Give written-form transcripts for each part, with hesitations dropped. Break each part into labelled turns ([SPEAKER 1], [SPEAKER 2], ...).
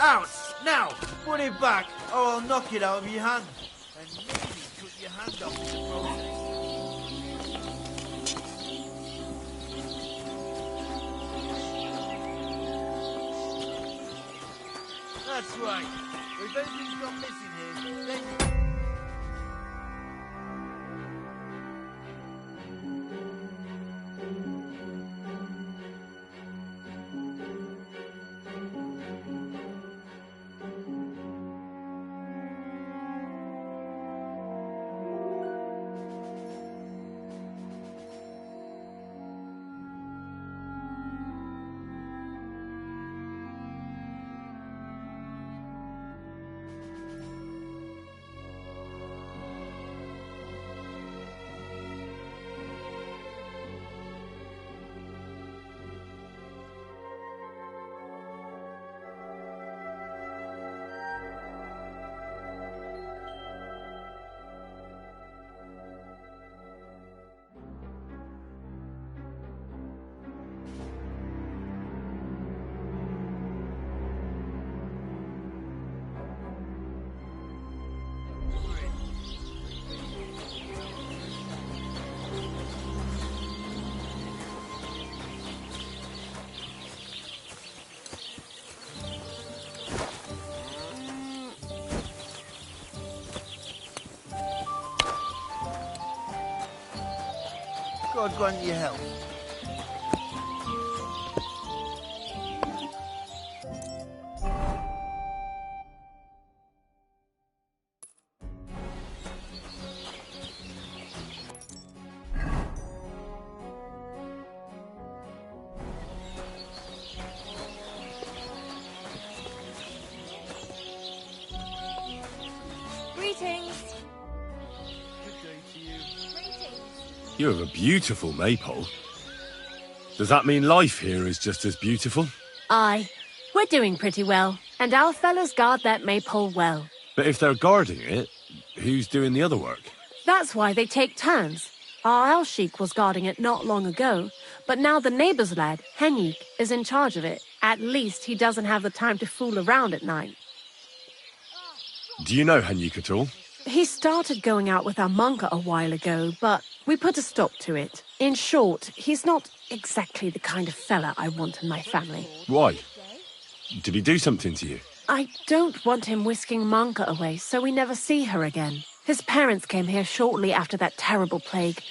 [SPEAKER 1] Out! Now! Put it back, or I'll knock it out of your hand. And maybe cut your hand off in the process. That's right. If anything's gone missing here, then... God grant you help.
[SPEAKER 2] Greetings.
[SPEAKER 3] You have a beautiful maypole. Does that mean life here is just as beautiful?
[SPEAKER 2] Aye. We're doing pretty well, and our fellows guard that maypole well.
[SPEAKER 3] But if they're guarding it, who's doing the other work?
[SPEAKER 2] That's why they take turns. Our Al-Sheikh was guarding it not long ago, but now the neighbour's lad, Henrik, is in charge of it. At least he doesn't have the time to fool around at night.
[SPEAKER 3] Do you know Henrik at all?
[SPEAKER 2] He started going out with our monka a while ago, but we put a stop to it. In short, he's not exactly the kind of fella I want in my family.
[SPEAKER 3] Why? Did he do something to you?
[SPEAKER 2] I don't want him whisking Manka away so we never see her again. His parents came here shortly after that terrible plague.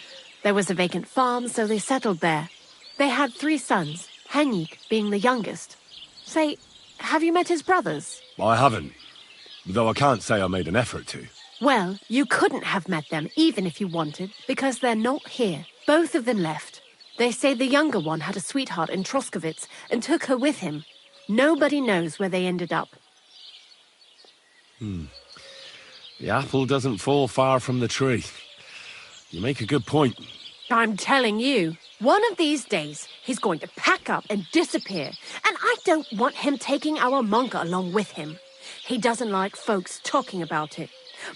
[SPEAKER 2] There was a vacant farm, so they settled there. They had 3 sons, Henrik being the youngest. Say, have you met his brothers?
[SPEAKER 3] I haven't, though I can't say I made an effort to.
[SPEAKER 2] Well, you couldn't have met them even if you wanted, because they're not here. Both of them left. They say the younger one had a sweetheart in Troskowitz and took her with him. Nobody knows where they ended up.
[SPEAKER 3] The apple doesn't fall far from the tree. You make a good point.
[SPEAKER 2] I'm telling you, one of these days, he's going to pack up and disappear, and I don't want him taking our monka along with him. He doesn't like folks talking about it,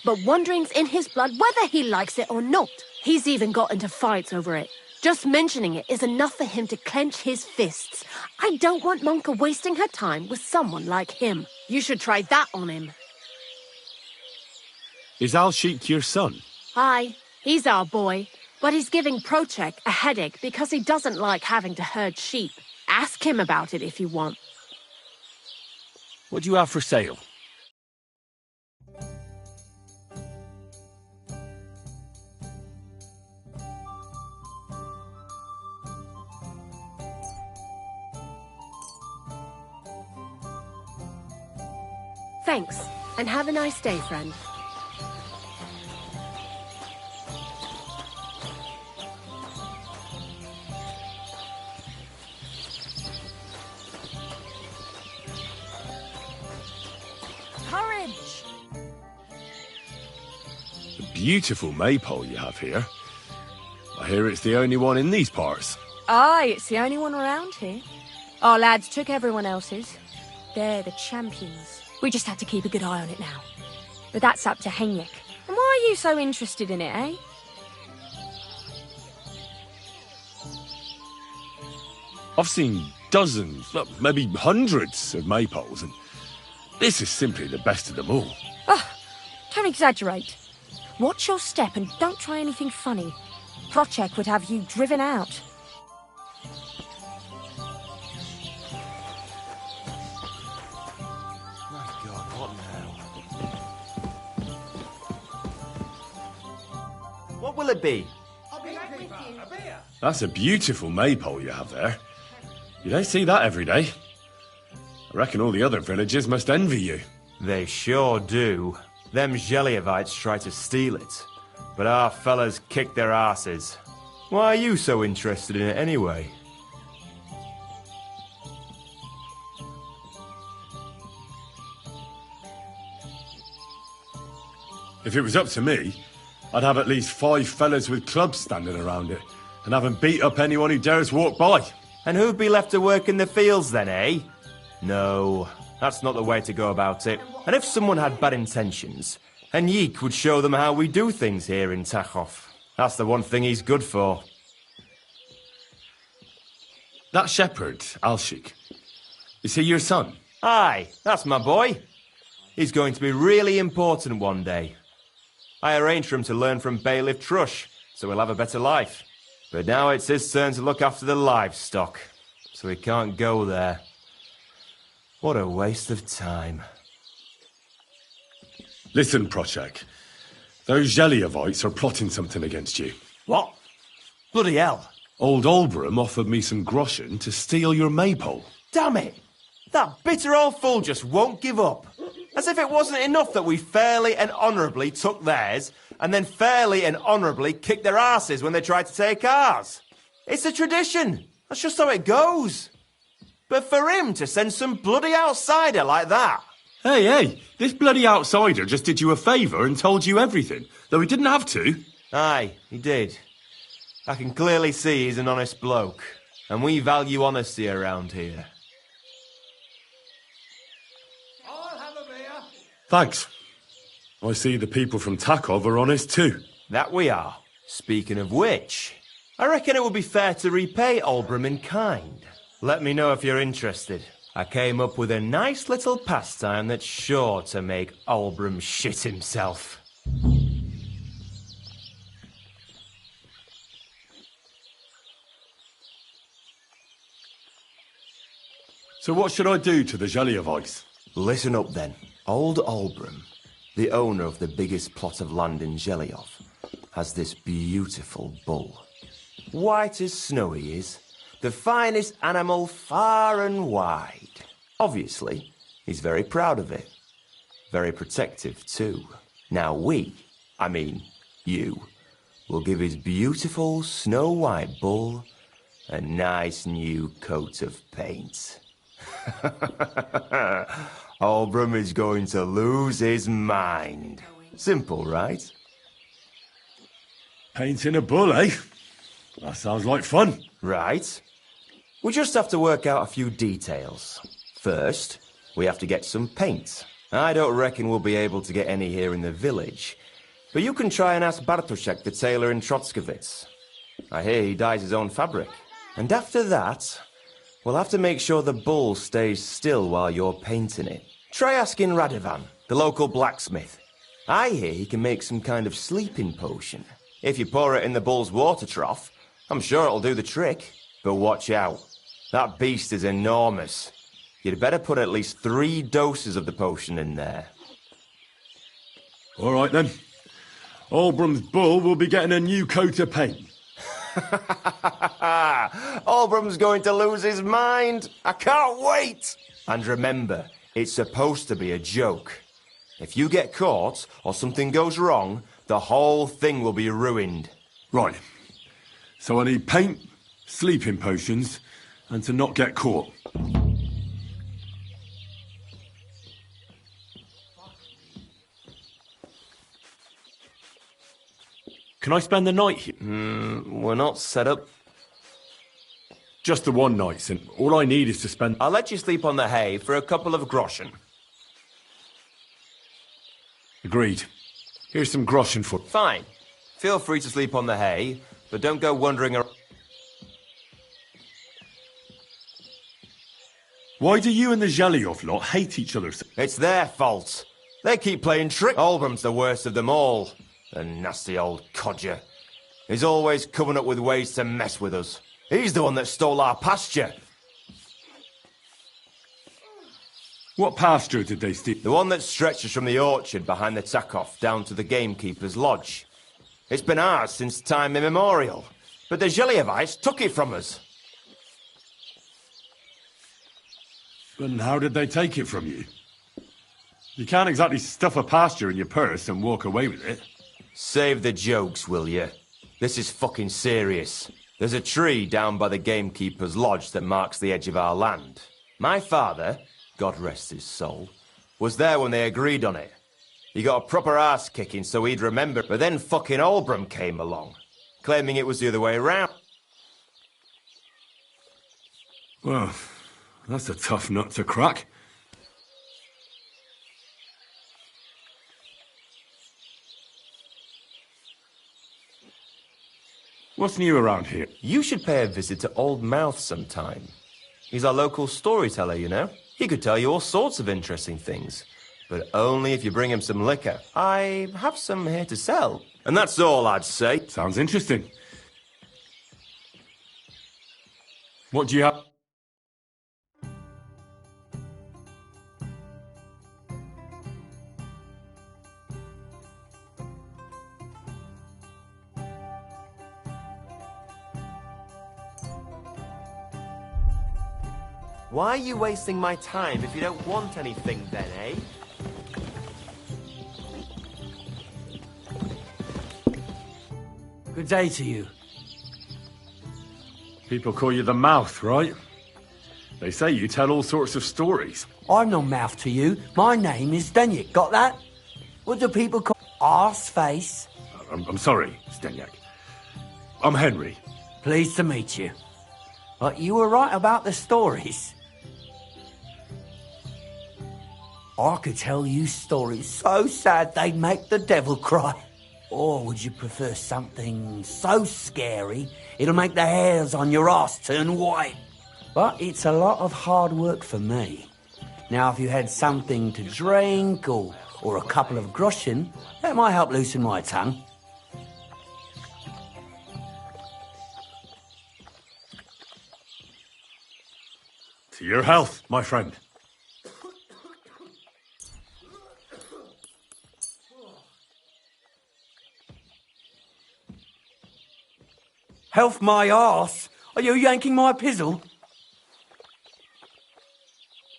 [SPEAKER 2] but wondering's in his blood whether he likes it or not. He's even got into fights over it. Just mentioning it is enough for him to clench his fists. I don't want Monka wasting her time with someone like him. You should try that on him.
[SPEAKER 3] Is Al-Sheikh your son?
[SPEAKER 2] Aye, he's our boy, but he's giving Prochek a headache because he doesn't like having to herd sheep. Ask him about it if you want.
[SPEAKER 3] What do you have for sale?
[SPEAKER 2] Thanks, and have a nice day, friend.
[SPEAKER 4] Courage!
[SPEAKER 3] A beautiful maypole you have here. I hear it's the only one in these parts.
[SPEAKER 4] Aye, it's the only one around here. Our lads took everyone else's. They're the champions. We just have to keep a good eye on it now. But that's up to Henrik. And why are you so interested in it, eh?
[SPEAKER 3] I've seen dozens, maybe hundreds of maypoles, and This is simply the best of them all.
[SPEAKER 4] Oh, don't exaggerate. Watch your step and don't try anything funny. Procek would have you driven out.
[SPEAKER 1] My God, what now? What will it be?
[SPEAKER 3] That's a beautiful maypole you have there. You don't see that every day. I reckon all the other villagers must envy you.
[SPEAKER 1] They sure do. Them Geliovites try to steal it, but our fellas kick their asses. Why are you so interested in it anyway?
[SPEAKER 3] If it was up to me, I'd have at least 5 fellas with clubs standing around it, and have them beat up anyone who dares walk by.
[SPEAKER 1] And who'd be left to work in the fields then, eh? No, that's not the way to go about it. And if someone had bad intentions, Henrik would show them how we do things here in Tachov. That's the one thing he's good for.
[SPEAKER 3] That shepherd, Alshik, is he your son?
[SPEAKER 1] Aye, that's my boy. He's going to be really important one day. I arranged for him to learn from Bailiff Trush, so he'll have a better life. But now it's his turn to look after the livestock, so he can't go there. What a waste of time.
[SPEAKER 3] Listen, Procek. Those Geliovites are plotting something against you.
[SPEAKER 1] What? Bloody hell.
[SPEAKER 3] Old Olbram offered me some groschen to steal your maypole.
[SPEAKER 1] Damn it! That bitter old fool just won't give up. As if it wasn't enough that we fairly and honourably took theirs, and then fairly and honourably kicked their asses when they tried to take ours. It's a tradition. That's just how it goes. But for him to send some bloody outsider like that...
[SPEAKER 3] Hey, this bloody outsider just did you a favour and told you everything, though he didn't have to.
[SPEAKER 1] Aye, he did. I can clearly see he's an honest bloke, and we value honesty around here.
[SPEAKER 3] Thanks. I see the people from Takov are honest too.
[SPEAKER 1] That we are. Speaking of which, I reckon it would be fair to repay Olbram in kind. Let me know if you're interested. I came up with a nice little pastime that's sure to make Olbram shit himself.
[SPEAKER 3] So what should I do to the Geliovites?
[SPEAKER 1] Listen up then. Old Olbram, the owner of the biggest plot of land in Geliov, has this beautiful bull. White as snow he is, the finest animal far and wide. Obviously, he's very proud of it. Very protective too. Now you, will give his beautiful snow-white bull a nice new coat of paint. Olbram is going to lose his mind. Simple, right?
[SPEAKER 3] Painting a bull, eh? That sounds like fun.
[SPEAKER 1] Right. We just have to work out a few details. First, we have to get some paint. I don't reckon we'll be able to get any here in the village. But you can try and ask Bartoszek, the tailor in Trotskovitz. I hear he dyes his own fabric. And after that, we'll have to make sure the bull stays still while you're painting it. Try asking Radovan, the local blacksmith. I hear he can make some kind of sleeping potion. If you pour it in the bull's water trough, I'm sure it'll do the trick. But watch out. That beast is enormous. You'd better put at least 3 doses of the potion in there.
[SPEAKER 3] All right then. Olbram's bull will be getting a new coat of paint.
[SPEAKER 1] Olbram's going to lose his mind. I can't wait. And remember, it's supposed to be a joke. If you get caught or something goes wrong, the whole thing will be ruined.
[SPEAKER 3] Right. So I need paint, sleeping potions, and to not get caught. Can I spend the night here?
[SPEAKER 1] We're not set up.
[SPEAKER 3] Just the one night, Sim. All I need is to spend...
[SPEAKER 1] I'll let you sleep on the hay for a couple of groschen.
[SPEAKER 3] Agreed. Here's some groschen for...
[SPEAKER 1] Fine. Feel free to sleep on the hay, but don't go wandering around.
[SPEAKER 3] Why do you and the Zhelyov lot hate each other so?
[SPEAKER 1] It's their fault. They keep playing trick. Olbram's the worst of them all. The nasty old codger. He's always coming up with ways to mess with us. He's the one that stole our pasture.
[SPEAKER 3] What pasture did they steal?
[SPEAKER 1] The one that stretches from the orchard behind the Takov down to the gamekeeper's lodge. It's been ours since time immemorial, but the Zhelyevites took it from us.
[SPEAKER 3] And how did they take it from you? You can't exactly stuff a pasture in your purse and walk away with it.
[SPEAKER 1] Save the jokes, will you? This is fucking serious. There's a tree down by the gamekeeper's lodge that marks the edge of our land. My father, God rest his soul, was there when they agreed on it. He got a proper ass kicking so he'd remember, but then fucking Olbram came along, claiming it was the other way around.
[SPEAKER 3] Well, that's a tough nut to crack. What's new around here?
[SPEAKER 1] You should pay a visit to Old Mouth sometime. He's our local storyteller, you know. He could tell you all sorts of interesting things, but only if you bring him some liquor. I have some here to sell. And that's all I'd say.
[SPEAKER 3] Sounds interesting. What do you have?
[SPEAKER 1] Why are you wasting my time if you don't want anything then, eh?
[SPEAKER 5] Good day to you.
[SPEAKER 3] People call you the Mouth, right? They say you tell all sorts of stories.
[SPEAKER 5] I'm no mouth to you. My name is Zdeněk. Got that? What do people call arse face?
[SPEAKER 3] I'm sorry, Zdeněk. I'm Henry.
[SPEAKER 5] Pleased to meet you. But you were right about the stories. I could tell you stories so sad they'd make the devil cry. Or would you prefer something so scary it'll make the hairs on your ass turn white? But it's a lot of hard work for me. Now, if you had something to drink or a couple of groschen, that might help loosen my tongue.
[SPEAKER 3] To your health, my friend.
[SPEAKER 5] Health my arse? Are you yanking my pizzle?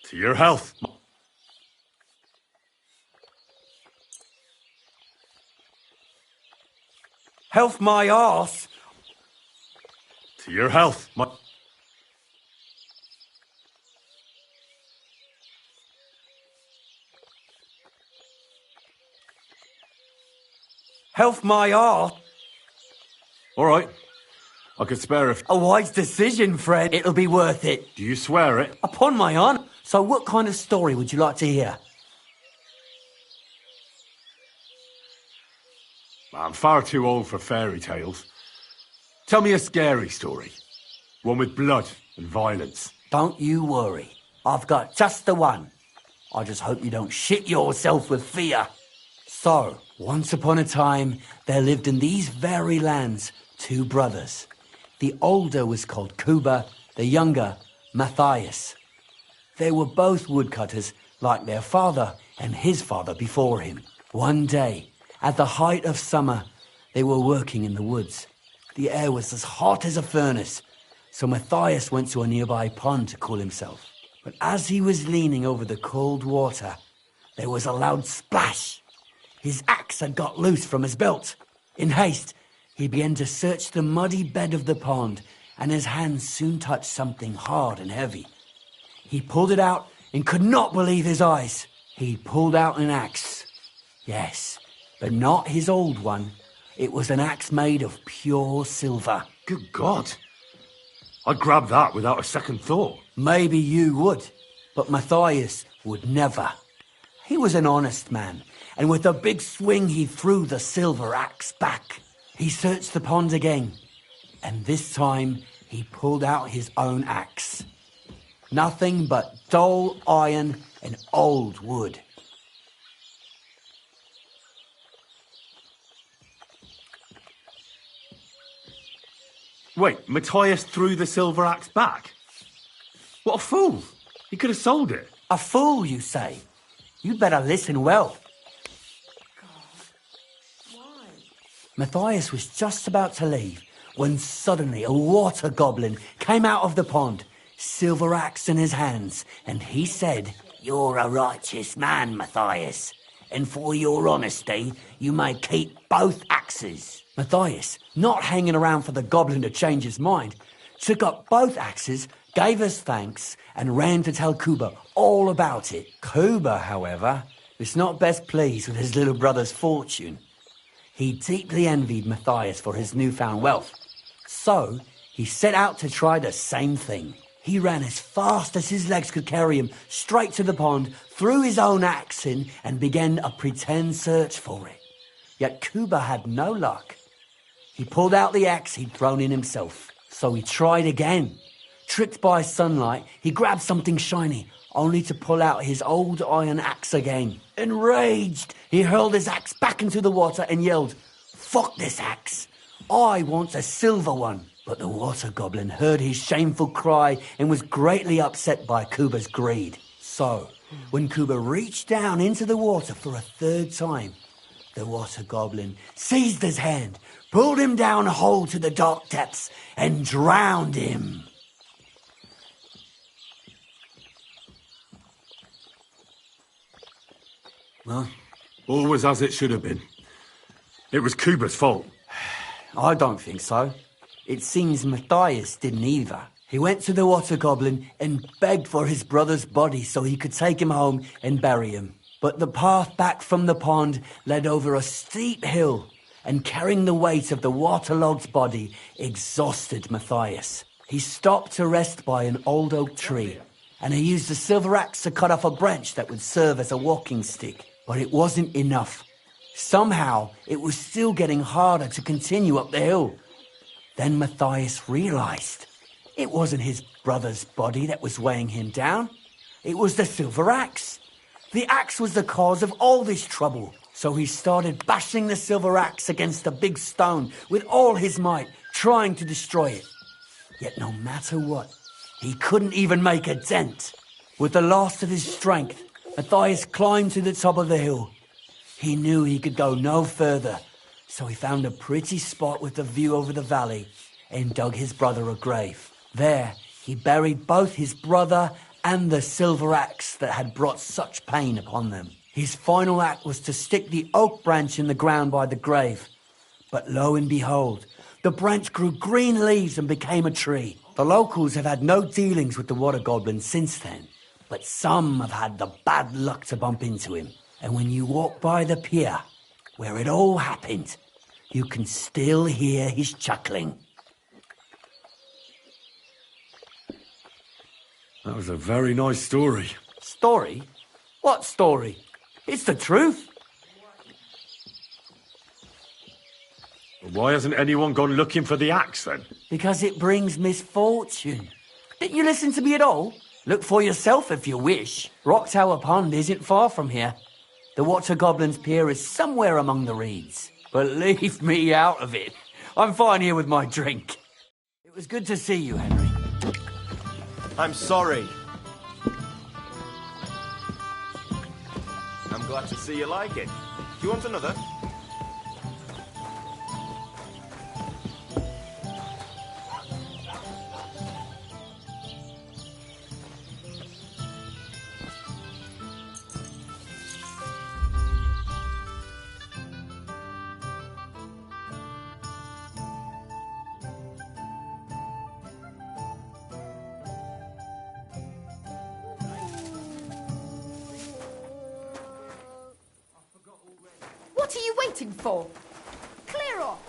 [SPEAKER 3] To your health.
[SPEAKER 5] Health my arse?
[SPEAKER 3] To your health, my...
[SPEAKER 5] Health my arse?
[SPEAKER 3] All right. I could spare
[SPEAKER 5] A wise decision, Fred. It'll be worth it.
[SPEAKER 3] Do you swear it?
[SPEAKER 5] Upon my honour. So what kind of story would you like to hear?
[SPEAKER 3] I'm far too old for fairy tales. Tell me a scary story. One with blood and violence.
[SPEAKER 5] Don't you worry. I've got just the one. I just hope you don't shit yourself with fear. So, once upon a time, there lived in these very lands 2 brothers. The older was called Kuba, the younger, Matthias. They were both woodcutters, like their father and his father before him. One day, at the height of summer, they were working in the woods. The air was as hot as a furnace, so Matthias went to a nearby pond to cool himself. But as he was leaning over the cold water, there was a loud splash. His axe had got loose from his belt. In haste, he began to search the muddy bed of the pond, and his hands soon touched something hard and heavy. He pulled it out and could not believe his eyes. He pulled out an axe. Yes, but not his old one. It was an axe made of pure silver.
[SPEAKER 3] Good God. I'd grab that without a second thought.
[SPEAKER 5] Maybe you would, but Matthias would never. He was an honest man, and with a big swing he threw the silver axe back. He searched the pond again, and this time he pulled out his own axe. Nothing but dull iron and old wood.
[SPEAKER 3] Wait, Matthias threw the silver axe back? What a fool! He could have sold it.
[SPEAKER 5] A fool, you say? You'd better listen well. Matthias was just about to leave when suddenly a water goblin came out of the pond, silver axe in his hands, and he said, "You're a righteous man, Matthias, and for your honesty, you may keep both axes." Matthias, not hanging around for the goblin to change his mind, took up both axes, gave us thanks, and ran to tell Kuba all about it. Kuba, however, was not best pleased with his little brother's fortune. He deeply envied Matthias for his newfound wealth. So, he set out to try the same thing. He ran as fast as his legs could carry him straight to the pond, threw his own axe in, and began a pretend search for it. Yet Kuba had no luck. He pulled out the axe he'd thrown in himself. So he tried again. Tricked by sunlight, he grabbed something shiny, only to pull out his old iron axe again. Enraged, he hurled his axe back into the water and yelled, "Fuck this axe! I want a silver one." But the water goblin heard his shameful cry and was greatly upset by Kuba's greed. So, when Kuba reached down into the water for a third time, the water goblin seized his hand, pulled him down a hole to the dark depths, and drowned him.
[SPEAKER 3] Well, all was as it should have been. It was Kuba's fault.
[SPEAKER 5] I don't think so. It seems Matthias didn't either. He went to the water goblin and begged for his brother's body so he could take him home and bury him. But the path back from the pond led over a steep hill, and carrying the weight of the waterlogged body exhausted Matthias. He stopped to rest by an old oak tree, and he used a silver axe to cut off a branch that would serve as a walking stick. But it wasn't enough. Somehow, it was still getting harder to continue up the hill. Then Matthias realized it wasn't his brother's body that was weighing him down. It was the silver axe. The axe was the cause of all this trouble. So he started bashing the silver axe against a big stone with all his might, trying to destroy it. Yet no matter what, he couldn't even make a dent. With the last of his strength, Matthias climbed to the top of the hill. He knew he could go no further, so he found a pretty spot with a view over the valley and dug his brother a grave. There, he buried both his brother and the silver axe that had brought such pain upon them. His final act was to stick the oak branch in the ground by the grave. But lo and behold, the branch grew green leaves and became a tree. The locals have had no dealings with the water goblin since then, but some have had the bad luck to bump into him. And when you walk by the pier, where it all happened, you can still hear his chuckling.
[SPEAKER 3] That was a very nice story.
[SPEAKER 5] Story? What story? It's the truth.
[SPEAKER 3] Why hasn't anyone gone looking for the axe then?
[SPEAKER 5] Because it brings misfortune. Didn't you listen to me at all? Look for yourself if you wish. Rock Tower Pond isn't far from here. The Water Goblin's Pier is somewhere among the reeds. But leave me out of it. I'm fine here with my drink. It was good to see you, Henry.
[SPEAKER 1] I'm sorry. I'm glad to see you like it. Do you want another?
[SPEAKER 6] What are you waiting for? Clear off!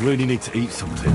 [SPEAKER 3] really need to eat something.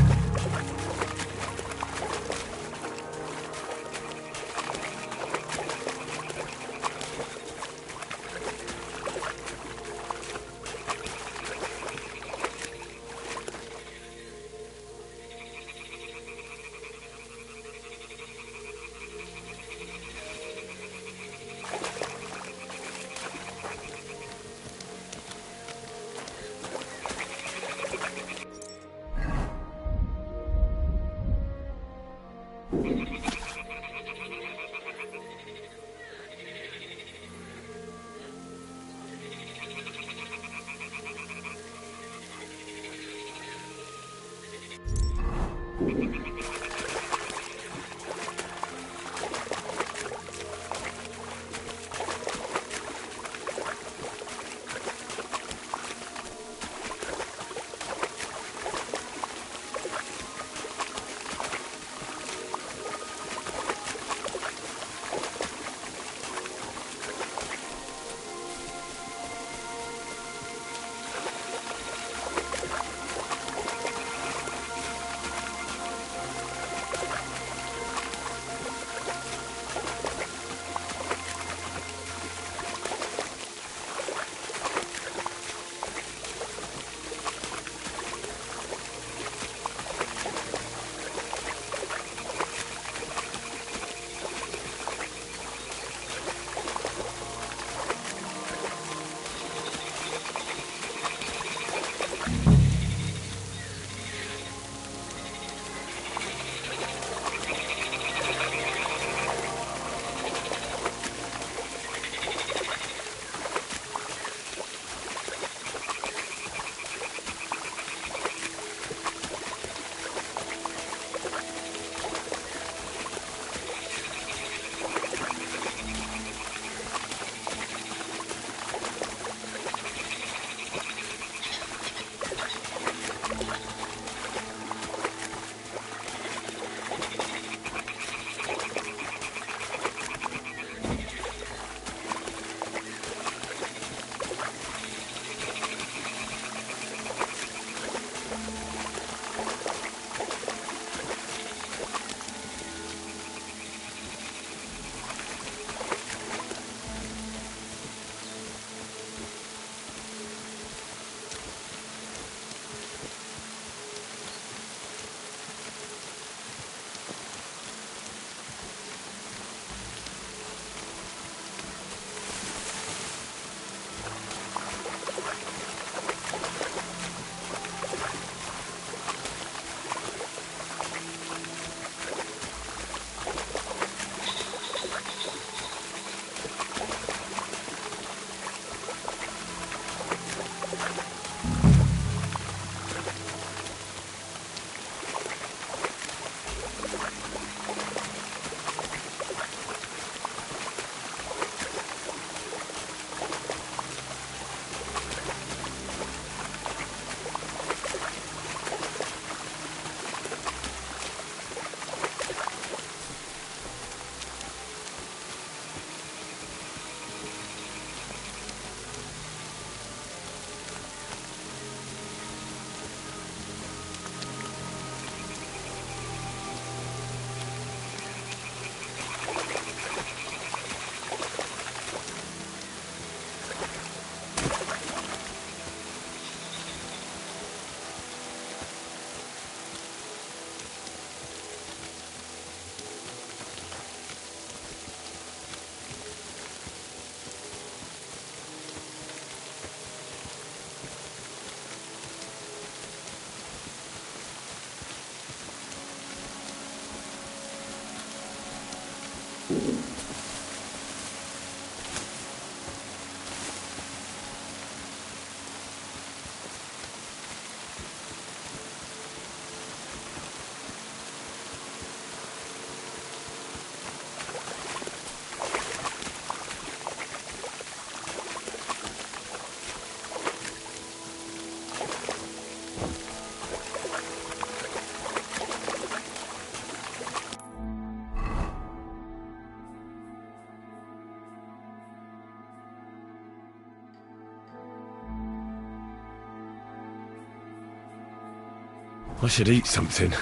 [SPEAKER 3] I should eat something.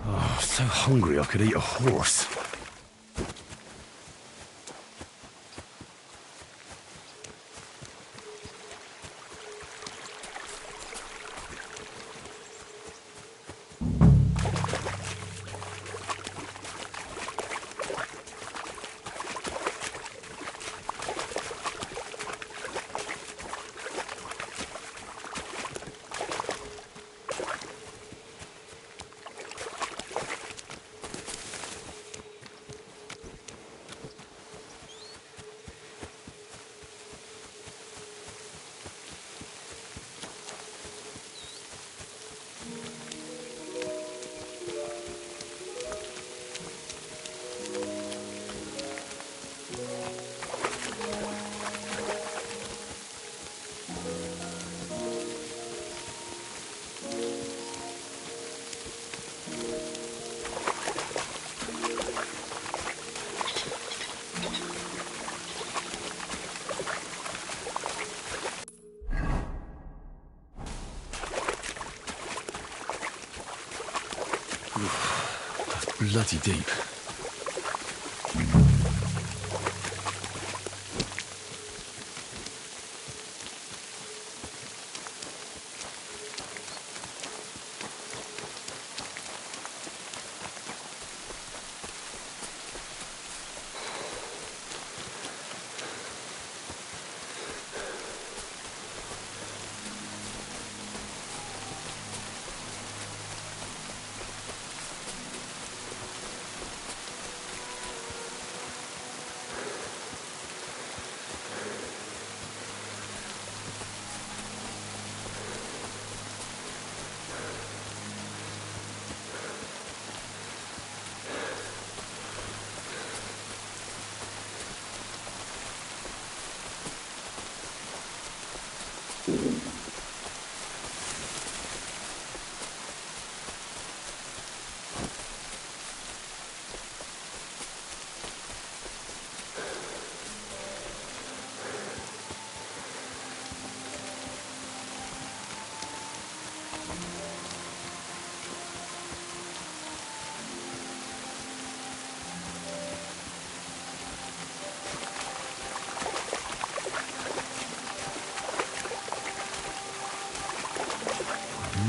[SPEAKER 3] Oh, I'm so hungry I could eat a horse. That's bloody deep.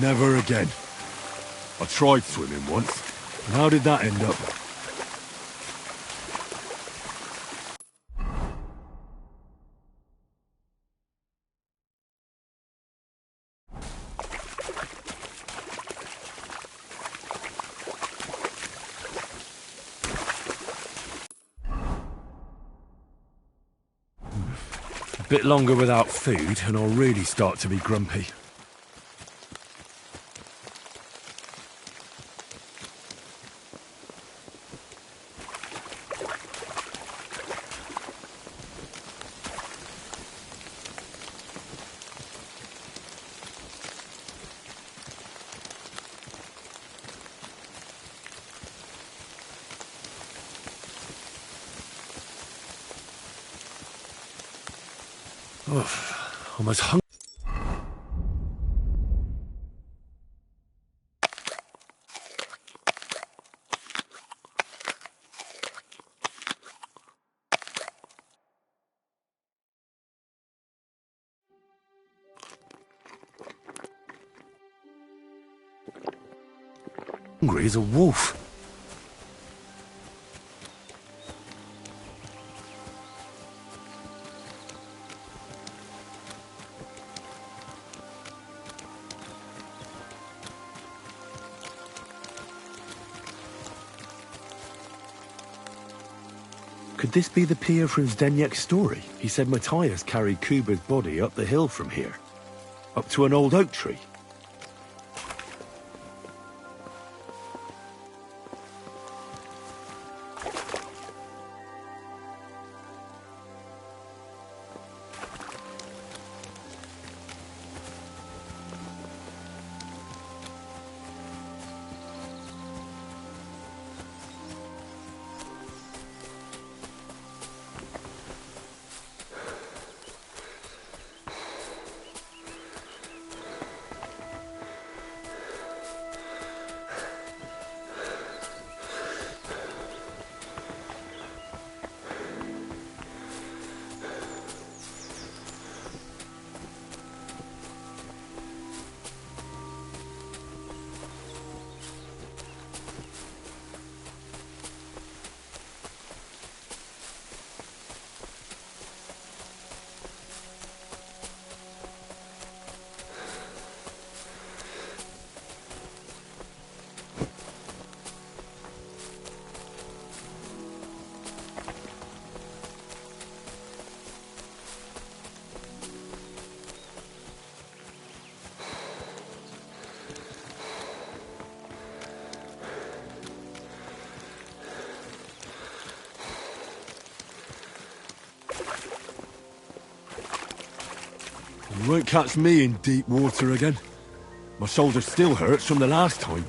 [SPEAKER 3] Never again. I tried swimming once, and how did that end up? A bit longer without food, and I'll really start to be grumpy. Almost hungry. Hungry as a wolf. Could this be the pier from Zdeněk's story? He said Matthias carried Kuba's body up the hill from here, up to an old oak tree. You won't catch me in deep water again. My shoulder still hurts from the last time.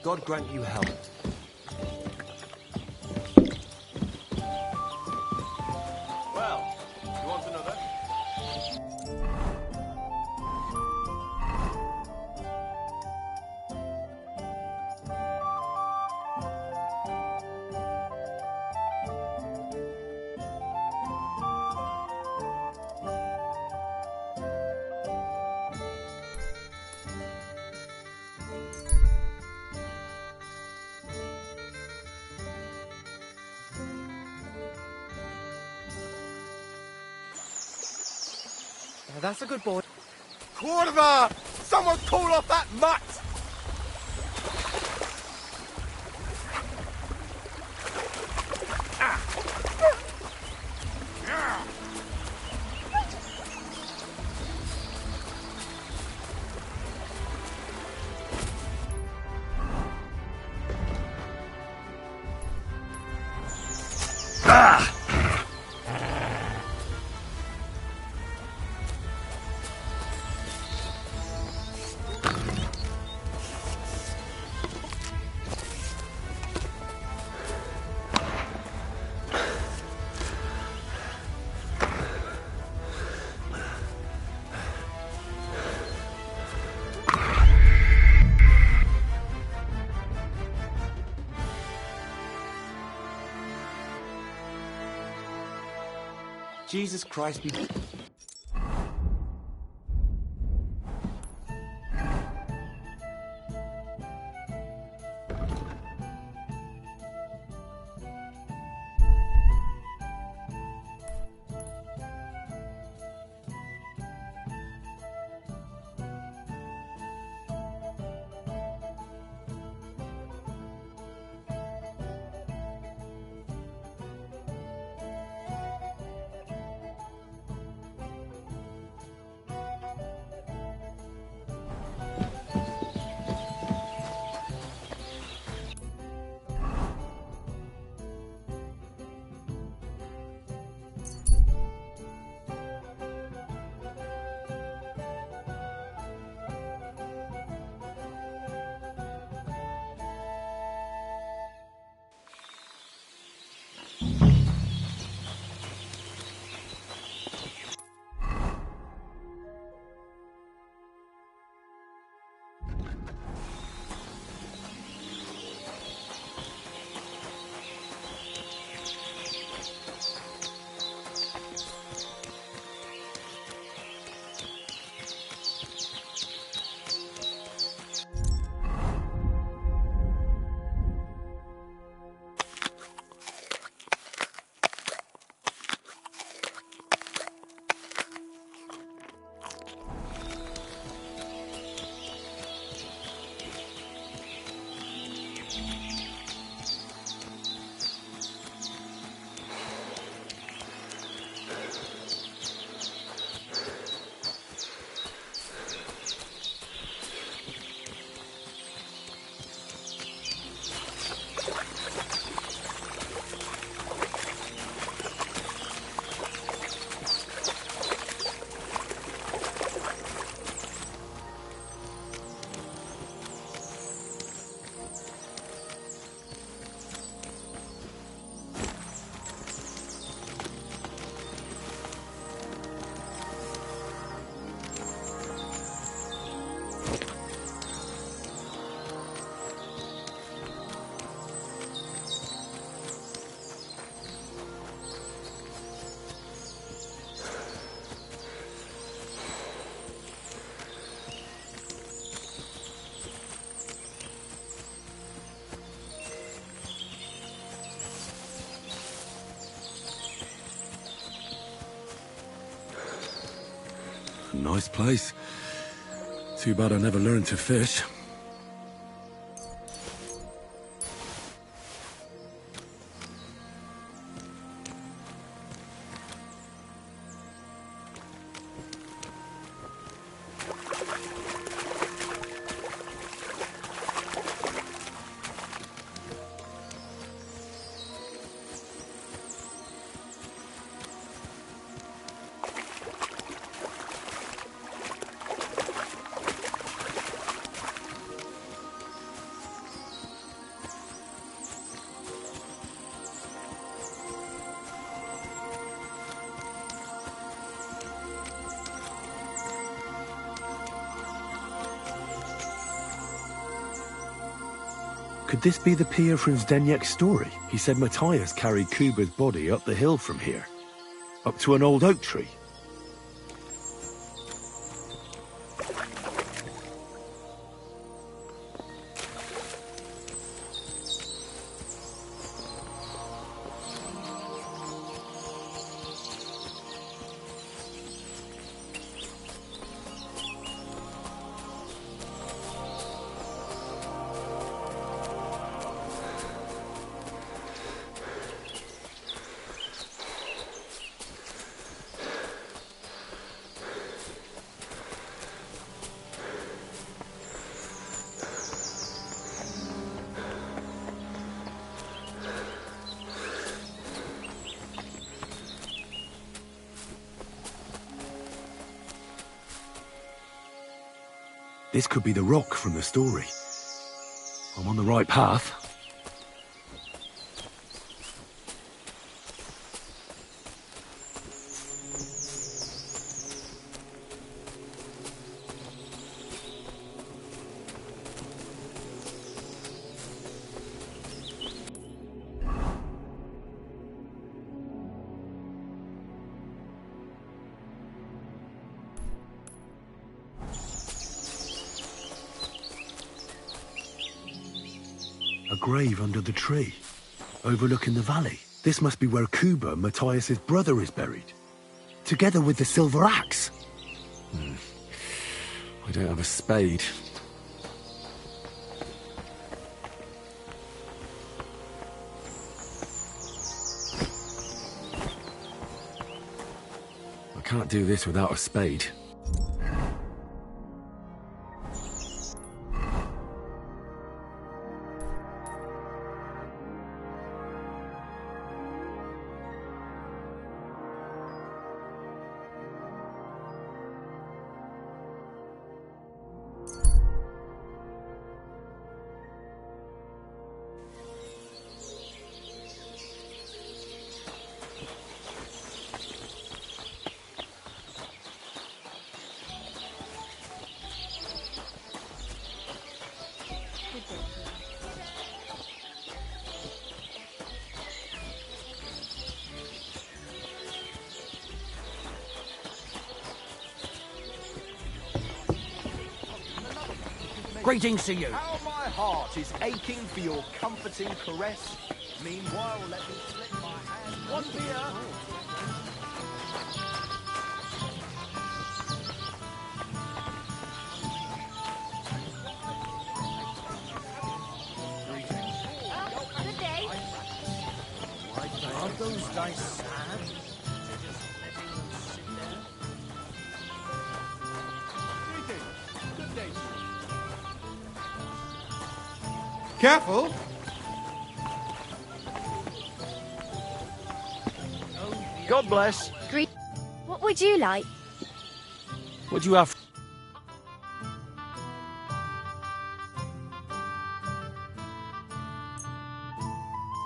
[SPEAKER 1] God grant you health. Well, you want another?
[SPEAKER 7] That's a good boy.
[SPEAKER 3] Corva! Someone call off that mutt!
[SPEAKER 1] Jesus Christ be...
[SPEAKER 3] Nice place. Too bad I never learned to fish.
[SPEAKER 8] Could this be the pier from Zdeněk's story? He said Matthias carried Kuba's body up the hill from here, up to an old oak tree. This could be the rock from the story. I'm on the right path. grave under the tree, overlooking the valley. This must be where Kuba, Matthias's brother, is buried. Together with the silver axe.
[SPEAKER 9] I don't have a spade. I can't do this without a spade.
[SPEAKER 10] Greetings to you.
[SPEAKER 11] How my heart is aching for your comforting caress. Meanwhile, let me slip my hand. One beer.
[SPEAKER 6] Good day.
[SPEAKER 11] Are those dice sad? Just letting them sit there? Greetings. Good day to you.
[SPEAKER 7] Careful!
[SPEAKER 11] God bless.
[SPEAKER 4] What would you like?
[SPEAKER 9] What do you have?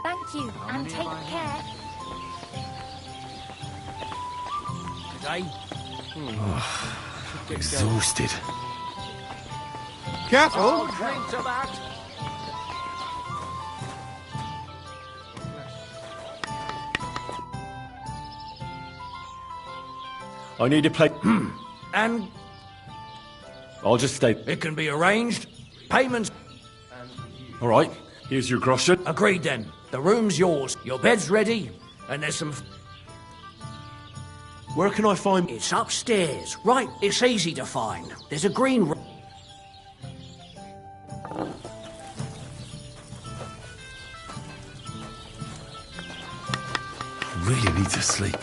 [SPEAKER 4] Thank you, and take care.
[SPEAKER 10] Today?
[SPEAKER 8] Exhausted.
[SPEAKER 7] Careful!
[SPEAKER 11] I'll drink to that.
[SPEAKER 3] I need a plate.
[SPEAKER 10] And
[SPEAKER 3] I'll just stay.
[SPEAKER 10] it can be arranged. Payments
[SPEAKER 3] All right. Here's your groschen.
[SPEAKER 10] agreed then. The room's yours. Your bed's ready. And there's some...
[SPEAKER 3] Where can I find...
[SPEAKER 10] It's upstairs. Right, it's easy to find. There's a green room.
[SPEAKER 8] Really need to sleep.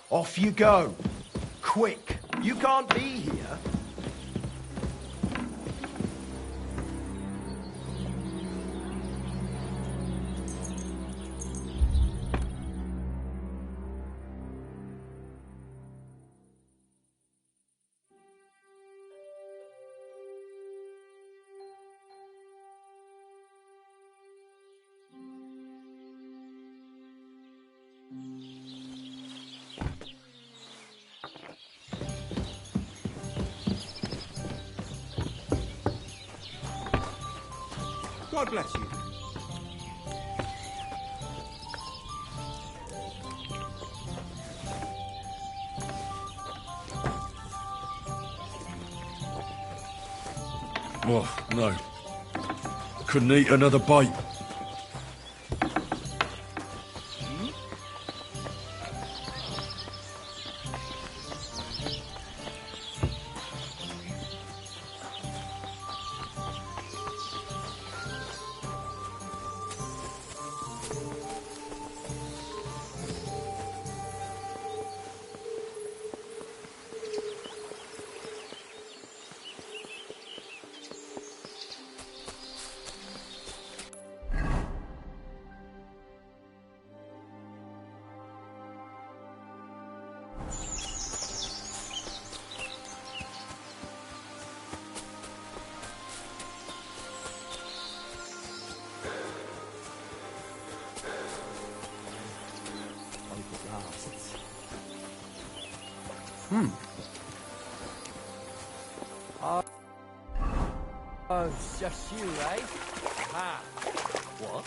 [SPEAKER 11] Off you go. Quick. You can't be here.
[SPEAKER 7] God bless you.
[SPEAKER 3] Oh, no. Couldn't eat another bite.
[SPEAKER 5] Oh, it's just you, eh? Ah. What?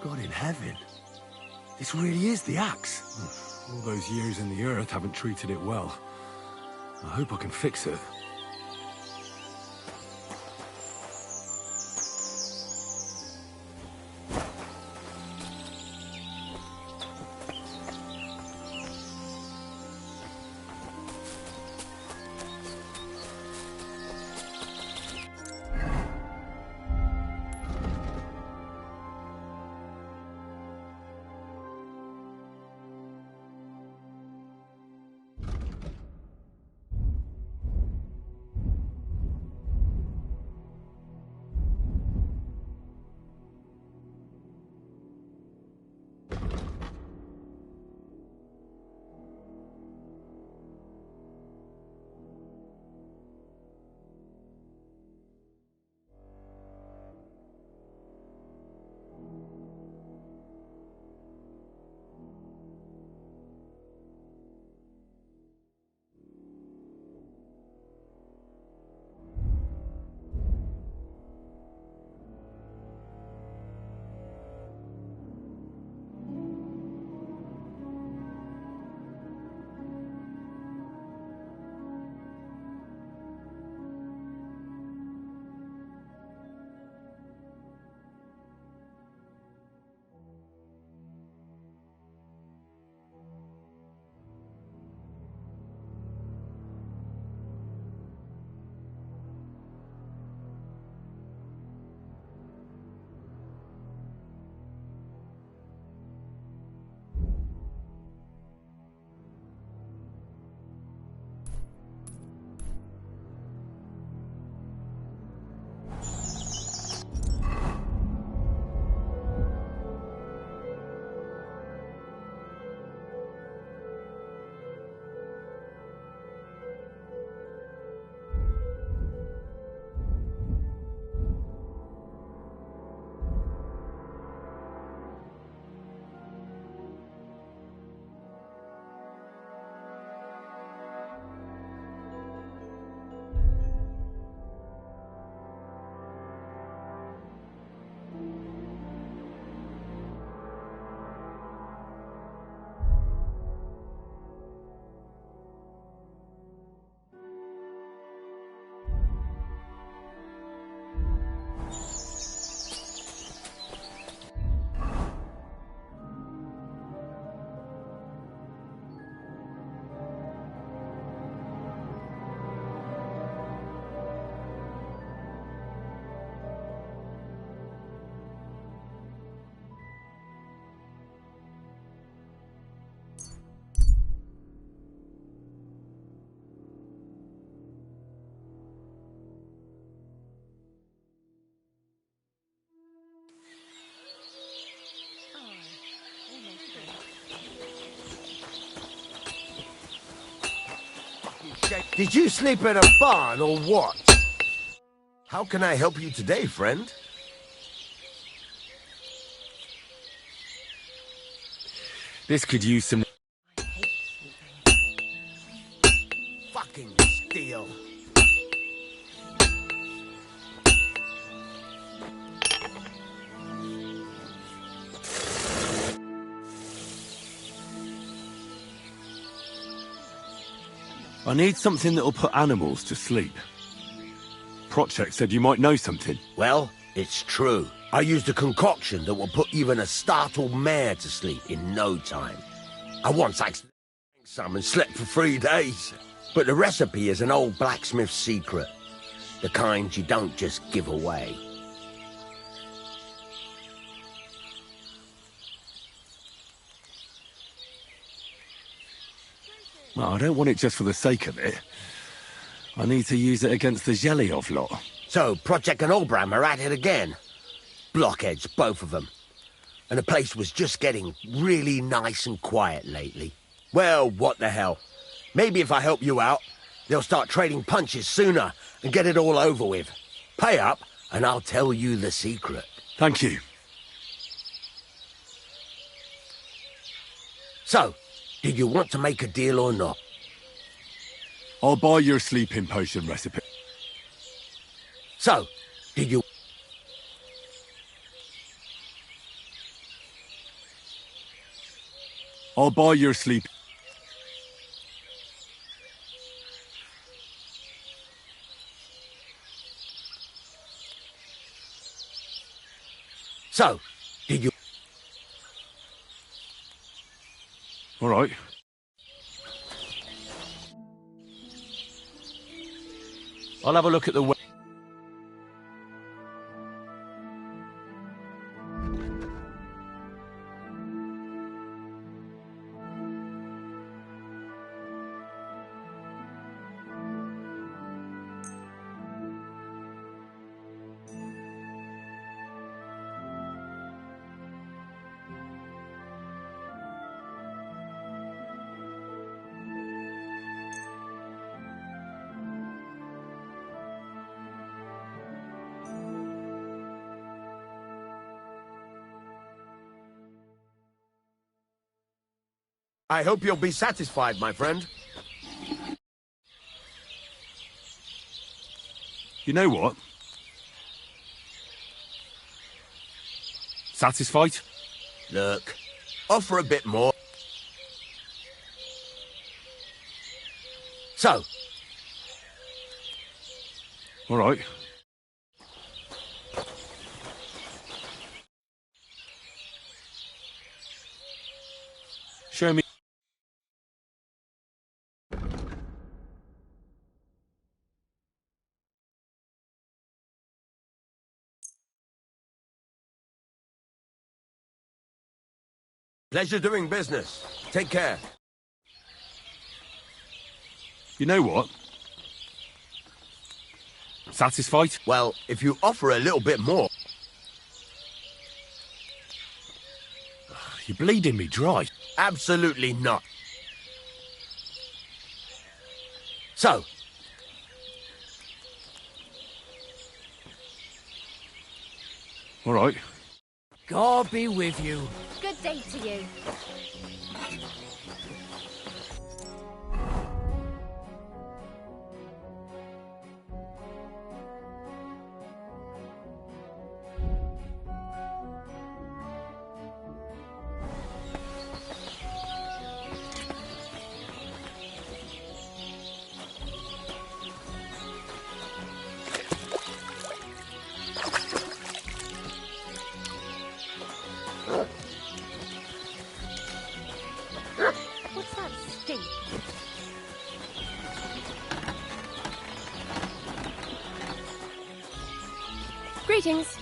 [SPEAKER 8] God in heaven. This really is the axe. All those years in the earth haven't treated it well. I hope I can fix it.
[SPEAKER 12] Did you sleep in a barn or what? How can I help you today, friend?
[SPEAKER 9] This could use some...
[SPEAKER 12] Fucking steel.
[SPEAKER 3] I need something that'll put animals to sleep. Project said you might know something.
[SPEAKER 12] Well, it's true. I used a concoction that will put even a startled mare to sleep in no time. I once accidentally drank some and slept for 3 days. But the recipe is an old blacksmith's secret. The kind you don't just give away.
[SPEAKER 3] Well, I don't want it just for the sake of it. I need to use it against the Zhelyov lot.
[SPEAKER 12] So, Project and Olbram are at it again. Blockheads, both of them. And the place was just getting really nice and quiet lately. Well, what the hell. Maybe if I help you out, they'll start trading punches sooner and get it all over with. Pay up, and I'll tell you the secret.
[SPEAKER 3] Thank you.
[SPEAKER 12] So, do you want to make a deal or not?
[SPEAKER 3] I'll buy your sleeping potion recipe.
[SPEAKER 12] So, do you...
[SPEAKER 3] I'll buy your sleep...
[SPEAKER 12] So, do you...
[SPEAKER 3] All right.
[SPEAKER 9] I'll have a look at the...
[SPEAKER 12] I hope you'll be satisfied, my friend.
[SPEAKER 3] You know what? Satisfied?
[SPEAKER 12] Look, offer a bit more. So.
[SPEAKER 3] All right. Show me.
[SPEAKER 12] Pleasure doing business. Take care.
[SPEAKER 3] You know what? Satisfied?
[SPEAKER 12] Well, if you offer a little bit more...
[SPEAKER 3] You're bleeding me dry.
[SPEAKER 12] Absolutely not. So.
[SPEAKER 3] All right.
[SPEAKER 10] God be with you.
[SPEAKER 6] Good day to you. What's that stink?
[SPEAKER 2] Greetings.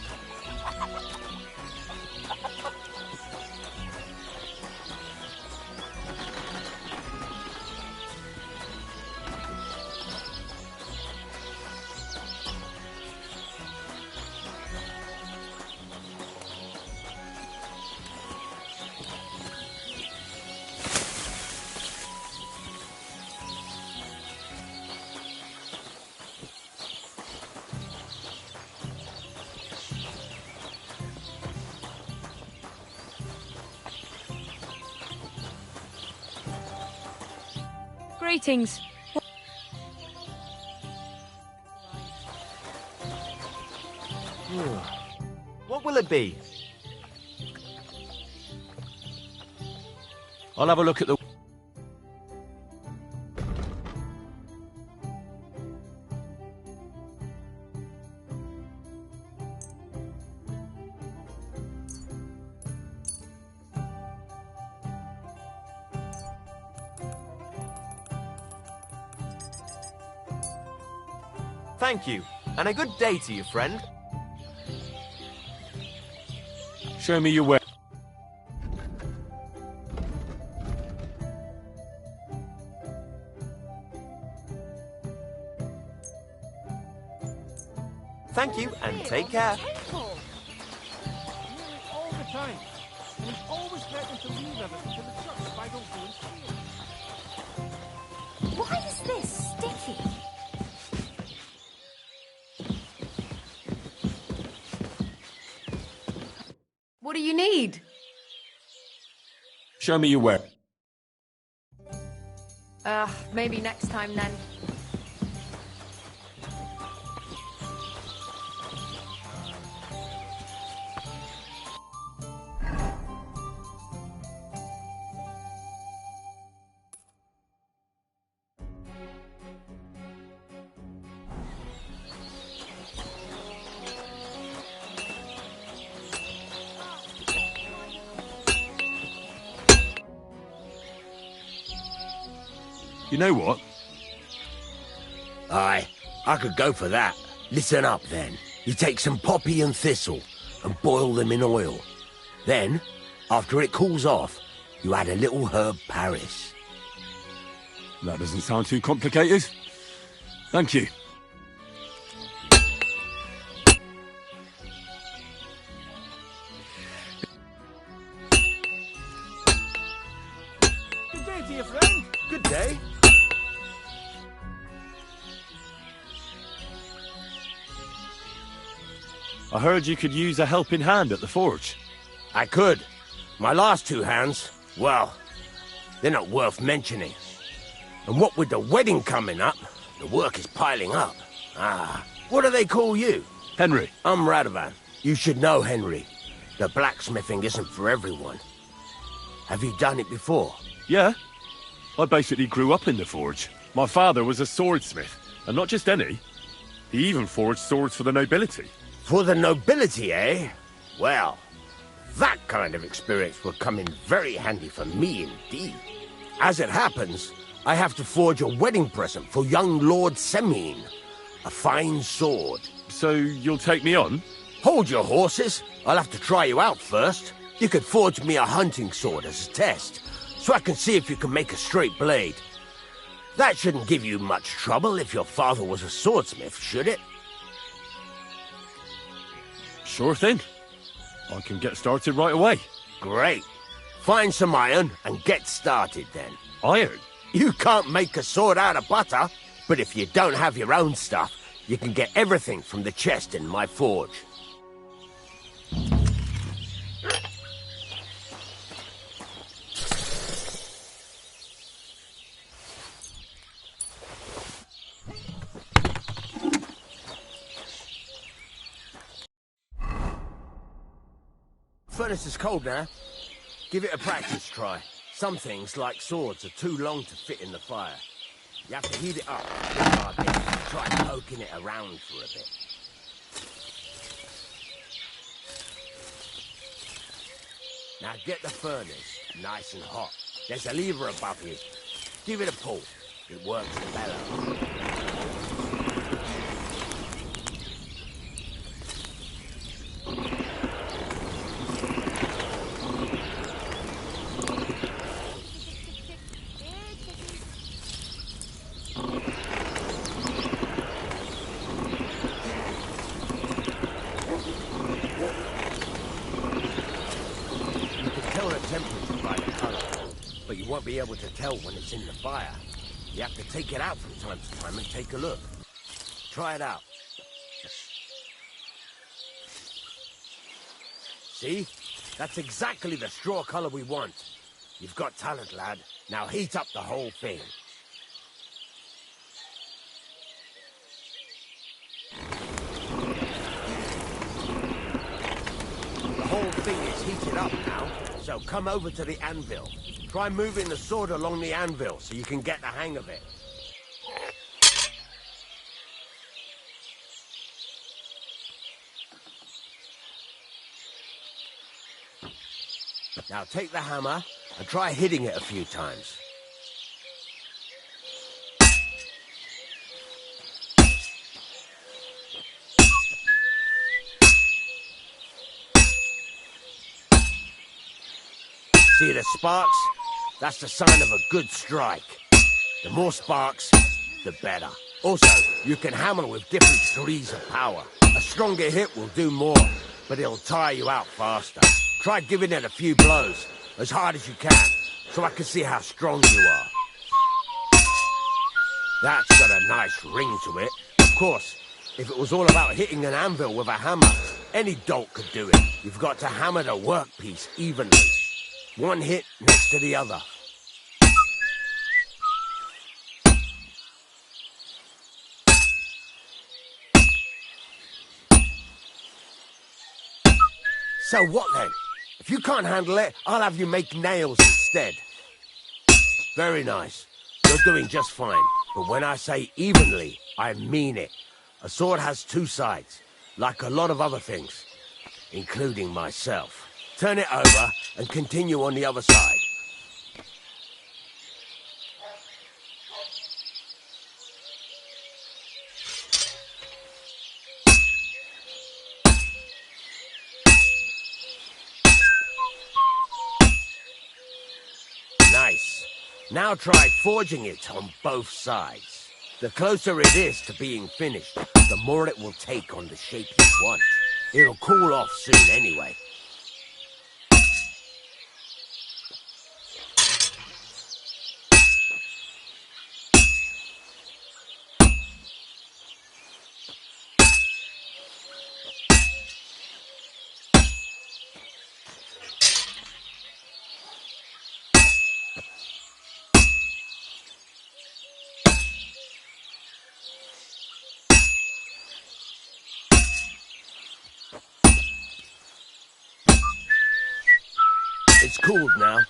[SPEAKER 4] Greetings.
[SPEAKER 1] What will it be?
[SPEAKER 9] I'll have a look at the...
[SPEAKER 1] Thank you, and a good day to you, friend.
[SPEAKER 9] Show me your way.
[SPEAKER 1] Thank you, and take care.
[SPEAKER 7] All the time. And he's always threatening to leave everything to the church if I don't go and see him.
[SPEAKER 6] Why is this sticky?
[SPEAKER 2] What do you need?
[SPEAKER 9] Show me your way.
[SPEAKER 4] Maybe next time then.
[SPEAKER 3] You know what?
[SPEAKER 12] Aye, I could go for that. Listen up, then. You take some poppy and thistle and boil them in oil. Then, after it cools off, you add a little herb Paris.
[SPEAKER 3] That doesn't sound too complicated. Thank you.
[SPEAKER 7] Good day to you, friend.
[SPEAKER 12] Good day.
[SPEAKER 3] I heard you could use a helping hand at the forge.
[SPEAKER 12] I could. My last two hands, well, they're not worth mentioning. And what with the wedding coming up, the work is piling up. What do they call you?
[SPEAKER 3] Henry.
[SPEAKER 12] I'm Radovan. You should know, Henry. The blacksmithing isn't for everyone. Have you done it before?
[SPEAKER 3] Yeah. I basically grew up in the forge. My father was a swordsmith, and not just any. He even forged swords for the nobility.
[SPEAKER 12] For the nobility, eh? Well, that kind of experience will come in very handy for me indeed. As it happens, I have to forge a wedding present for young Lord Semine. A fine sword.
[SPEAKER 3] So you'll take me on?
[SPEAKER 12] Hold your horses. I'll have to try you out first. You could forge me a hunting sword as a test, so I can see if you can make a straight blade. That shouldn't give you much trouble if your father was a swordsmith, should it?
[SPEAKER 3] Sure thing. I can get started right away.
[SPEAKER 12] Great. Find some iron and get started then.
[SPEAKER 3] Iron?
[SPEAKER 12] You can't make a sword out of butter, but if you don't have your own stuff, you can get everything from the chest in my forge. Furnace is cold now. Give it a practice try. Some things, like swords, are too long to fit in the fire. You have to heat it up. Try poking it around for a bit. Now get the furnace nice and hot. There's a lever above you. Give it a pull. It works the bellows. You won't be able to tell when it's in the fire. You have to take it out from time to time and take a look. Try it out. See? That's exactly the straw color we want. You've got talent, lad. Now heat up the whole thing. whole thing is heated up now, so come over to the anvil. Try moving the sword along the anvil so you can get the hang of it. Now take the hammer and try hitting it a few times. See the sparks? That's the sign of a good strike. The more sparks, the better. Also, you can hammer with different degrees of power. A stronger hit will do more, but it'll tire you out faster. Try giving it a few blows, as hard as you can, so I can see how strong you are. That's got a nice ring to it. Of course, if it was all about hitting an anvil with a hammer, any dolt could do it. You've got to hammer the workpiece evenly. One hit next to the other. So what then? If you can't handle it, I'll have you make nails instead. Very nice. You're doing just fine. But when I say evenly, I mean it. A sword has two sides, like a lot of other things, including myself. Turn it over and continue on the other side. Nice. Now try forging it on both sides. The closer it is to being finished, the more it will take on the shape you want. It'll cool off soon anyway. It's cooled now.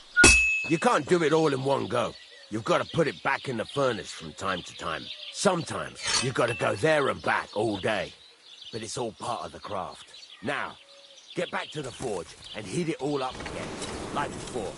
[SPEAKER 12] You can't do it all in one go. You've got to put it back in the furnace from time to time. Sometimes you've got to go there and back all day. But it's all part of the craft. Now, get back to the forge and heat it all up again, like before.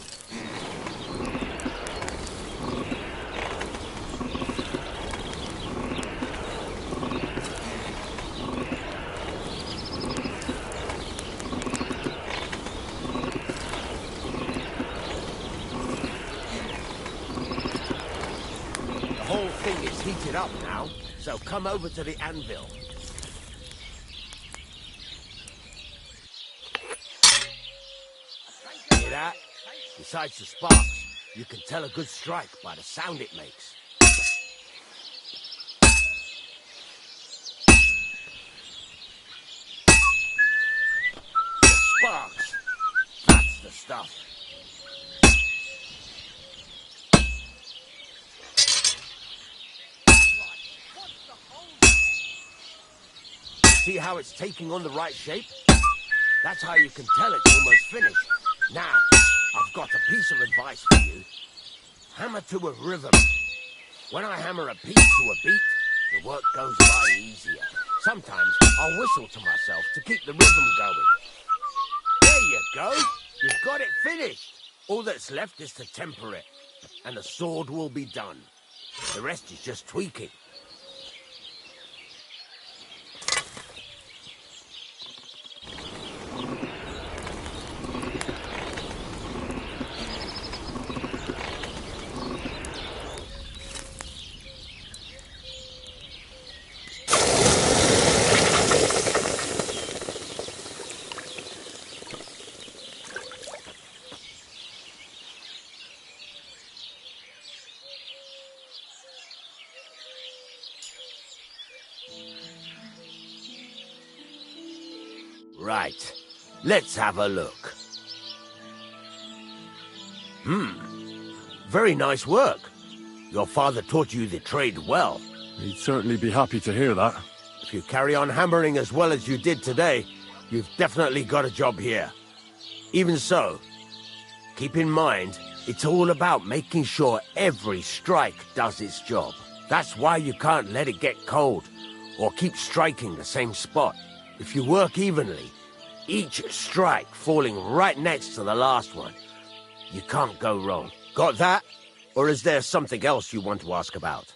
[SPEAKER 12] Heat it up now, so come over to the anvil. Hear that? Besides the sparks, you can tell a good strike by the sound it makes. The sparks! That's the stuff. See how it's taking on the right shape? That's how you can tell it's almost finished. Now, I've got a piece of advice for you. Hammer to a rhythm. When I hammer a piece to a beat, the work goes by easier. Sometimes I'll whistle to myself to keep the rhythm going. There you go. You've got it finished. All that's left is to temper it, and the sword will be done. The rest is just tweaking. Right. Let's have a look. Very nice work. Your father taught you the trade well.
[SPEAKER 3] He'd certainly be happy to hear that.
[SPEAKER 12] If you carry on hammering as well as you did today, you've definitely got a job here. Even so, keep in mind, it's all about making sure every strike does its job. That's why you can't let it get cold, or keep striking the same spot. If you work evenly, each strike falling right next to the last one, you can't go wrong. Got that? Or is there something else you want to ask about?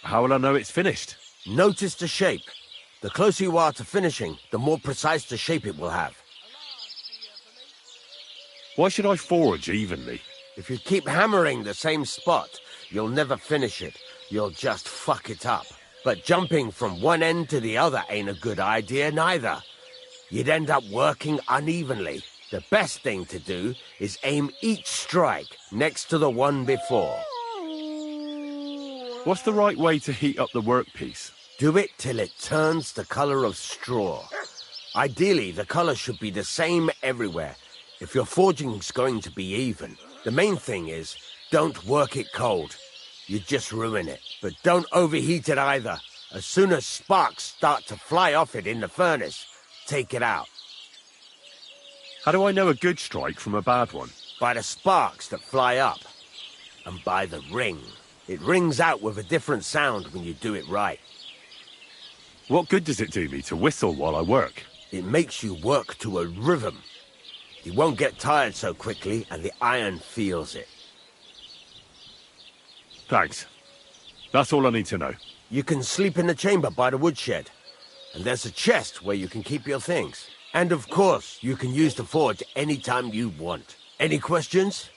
[SPEAKER 3] How will I know it's finished?
[SPEAKER 12] Notice the shape. The closer you are to finishing, the more precise the shape it will have.
[SPEAKER 3] Why should I forge evenly?
[SPEAKER 12] If you keep hammering the same spot, you'll never finish it. You'll just fuck it up. But jumping from one end to the other ain't a good idea neither. You'd end up working unevenly. The best thing to do is aim each strike next to the one before.
[SPEAKER 3] What's the right way to heat up the workpiece?
[SPEAKER 12] Do it till it turns the color of straw. Ideally, the color should be the same everywhere, if your forging's going to be even. The main thing is, don't work it cold. You just ruin it. But don't overheat it either. As soon as sparks start to fly off it in the furnace, take it out.
[SPEAKER 3] How do I know a good strike from a bad one?
[SPEAKER 12] By the sparks that fly up. And by the ring. It rings out with a different sound when you do it right.
[SPEAKER 3] What good does it do me to whistle while I work?
[SPEAKER 12] It makes you work to a rhythm. You won't get tired so quickly, and the iron feels it.
[SPEAKER 3] Thanks. That's all I need to know.
[SPEAKER 12] You can sleep in the chamber by the woodshed. And there's a chest where you can keep your things. And of course, you can use the forge anytime you want. Any questions?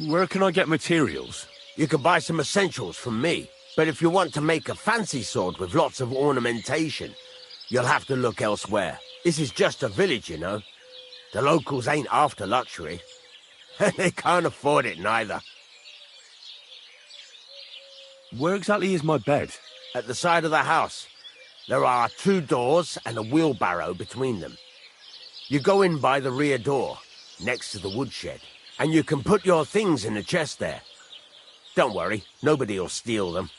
[SPEAKER 3] Where can I get materials?
[SPEAKER 12] You can buy some essentials from me. But if you want to make a fancy sword with lots of ornamentation, you'll have to look elsewhere. This is just a village, you know. The locals ain't after luxury. They can't afford it neither.
[SPEAKER 3] Where exactly is my bed?
[SPEAKER 12] At the side of the house. There are 2 doors and a wheelbarrow between them. You go in by the rear door, next to the woodshed, and you can put your things in the chest there. Don't worry, nobody'll steal them.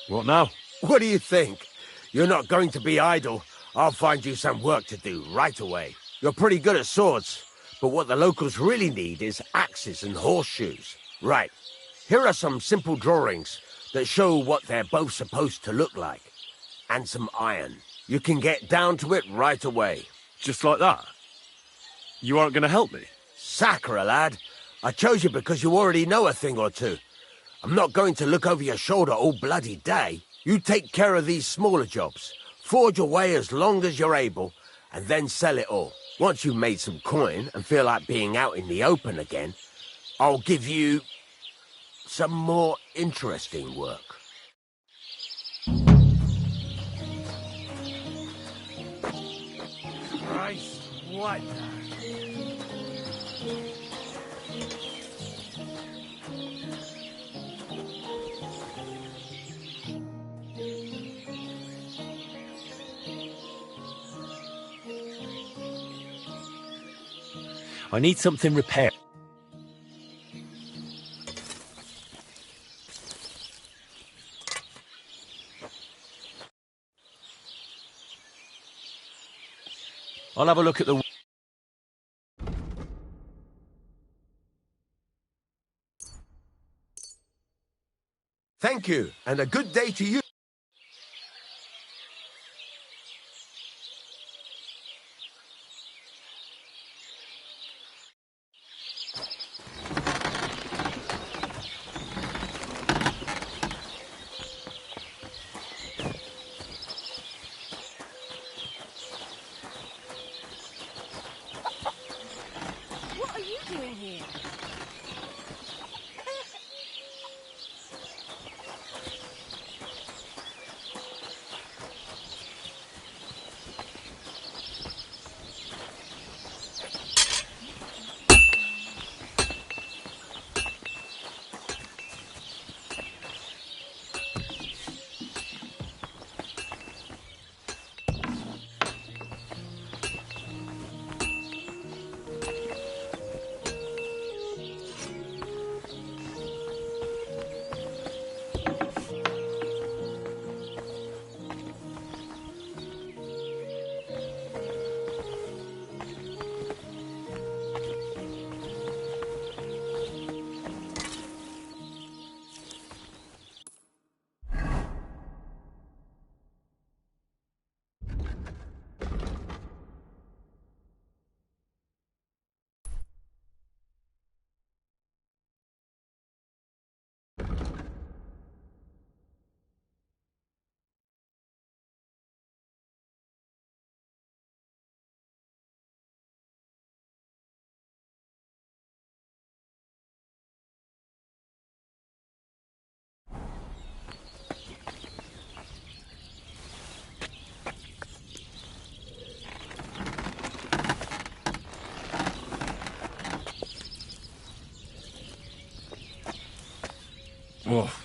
[SPEAKER 3] What now?
[SPEAKER 12] What do you think? You're not going to be idle. I'll find you some work to do right away. You're pretty good at swords, but what the locals really need is axes and horseshoes. Right, here are some simple drawings that show what they're both supposed to look like. And some iron. You can get down to it right away.
[SPEAKER 3] Just like that? You aren't going to help me?
[SPEAKER 12] Sacre, lad. I chose you because you already know a thing or two. I'm not going to look over your shoulder all bloody day. You take care of these smaller jobs. Forge away as long as you're able, and then sell it all. Once you've made some coin and feel like being out in the open again, I'll give you some more interesting work.
[SPEAKER 7] Christ, what?
[SPEAKER 3] I need something repaired. I'll have a look at the...
[SPEAKER 12] Thank you, and a good day to you.
[SPEAKER 2] What are you doing here?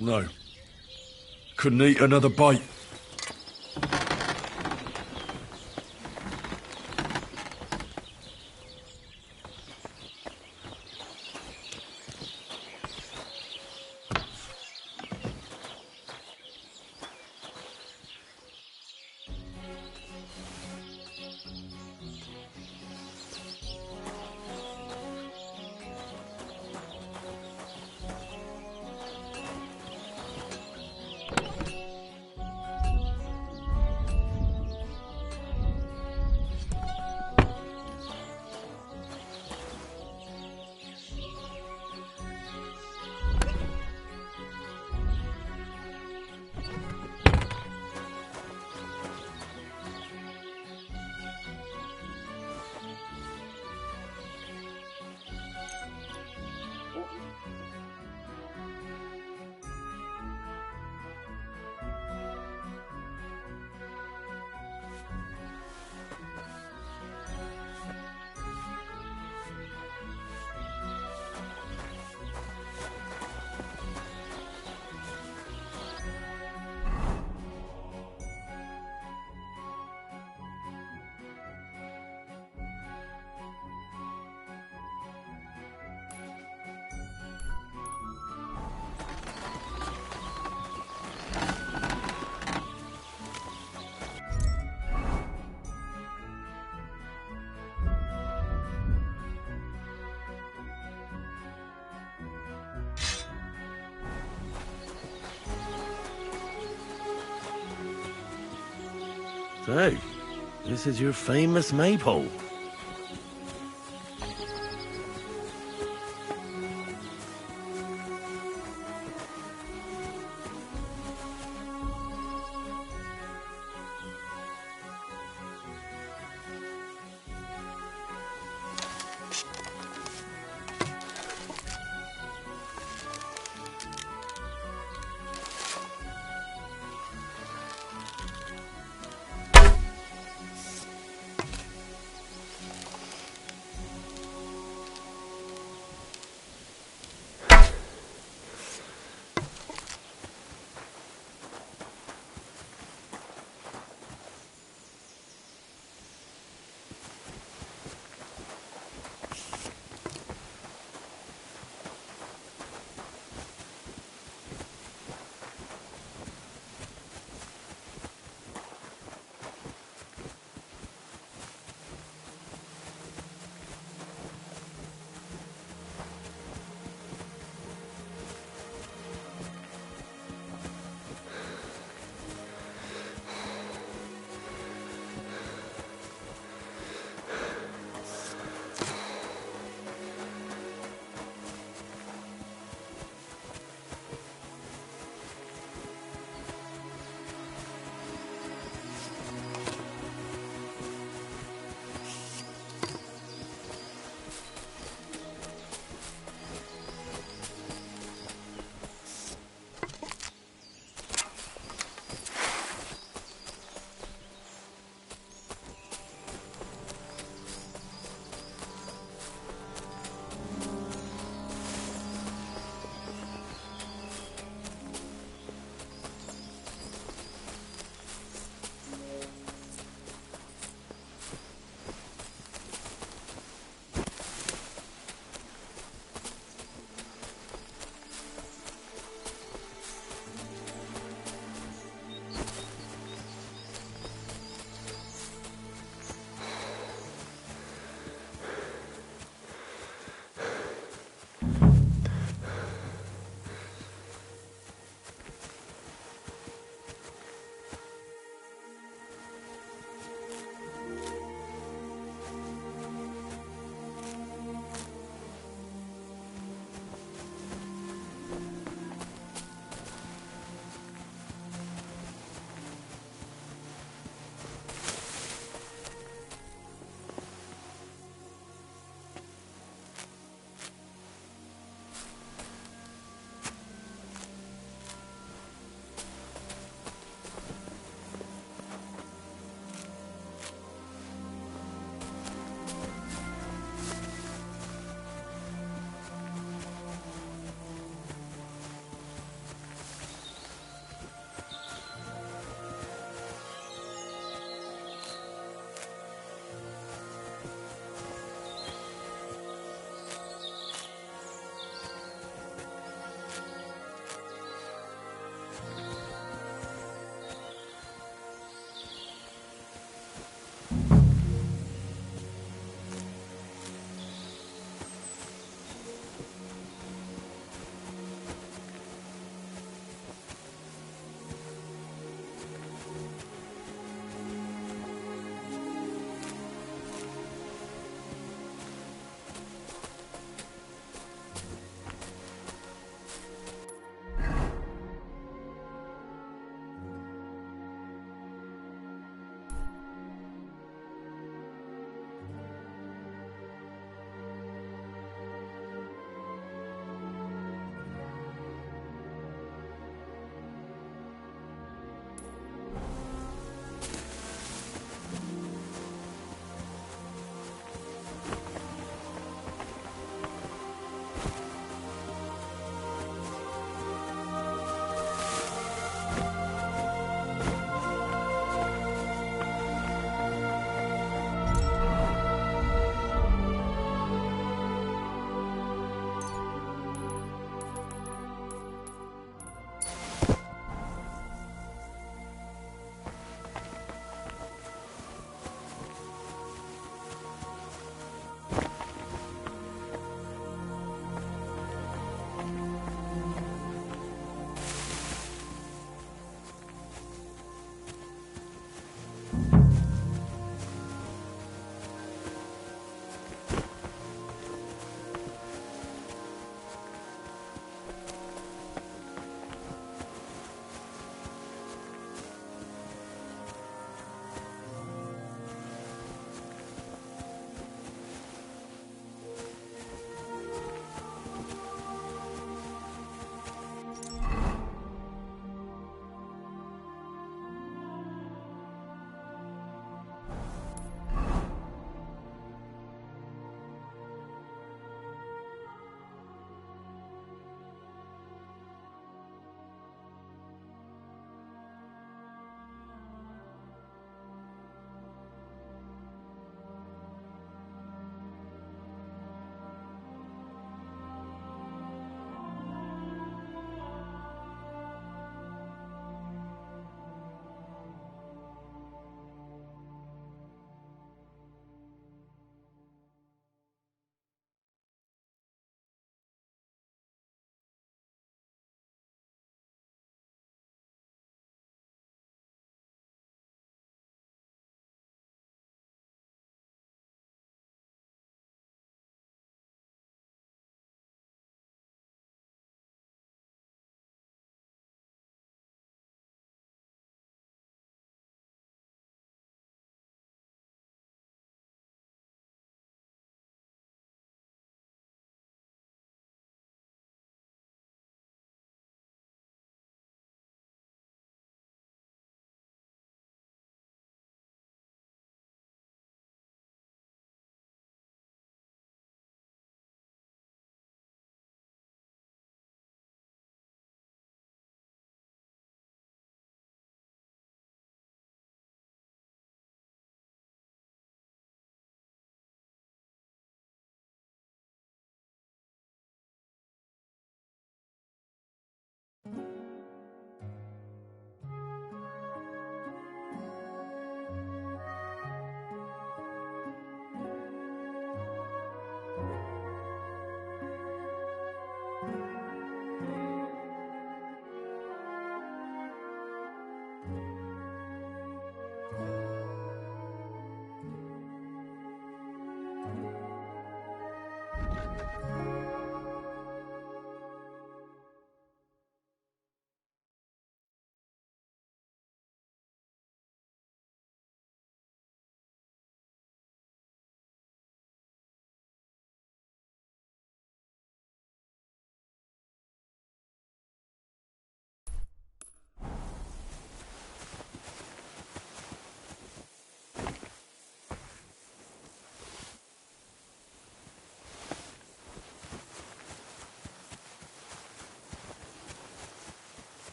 [SPEAKER 8] No. Couldn't eat another bite.
[SPEAKER 13] So, this is your famous maypole.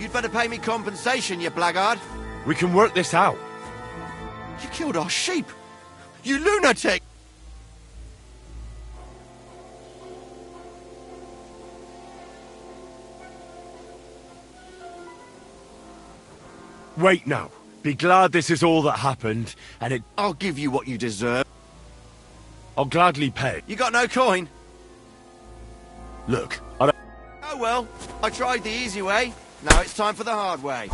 [SPEAKER 11] You'd better pay me compensation, you blackguard.
[SPEAKER 3] We can work this out.
[SPEAKER 11] You killed our sheep! You lunatic!
[SPEAKER 3] Wait now. Be glad this is all that happened, and it...
[SPEAKER 11] I'll give you what you deserve.
[SPEAKER 3] I'll gladly pay.
[SPEAKER 11] You got no coin?
[SPEAKER 3] Look, I don't...
[SPEAKER 11] Oh well, I tried the easy way. Now it's time for the hard way.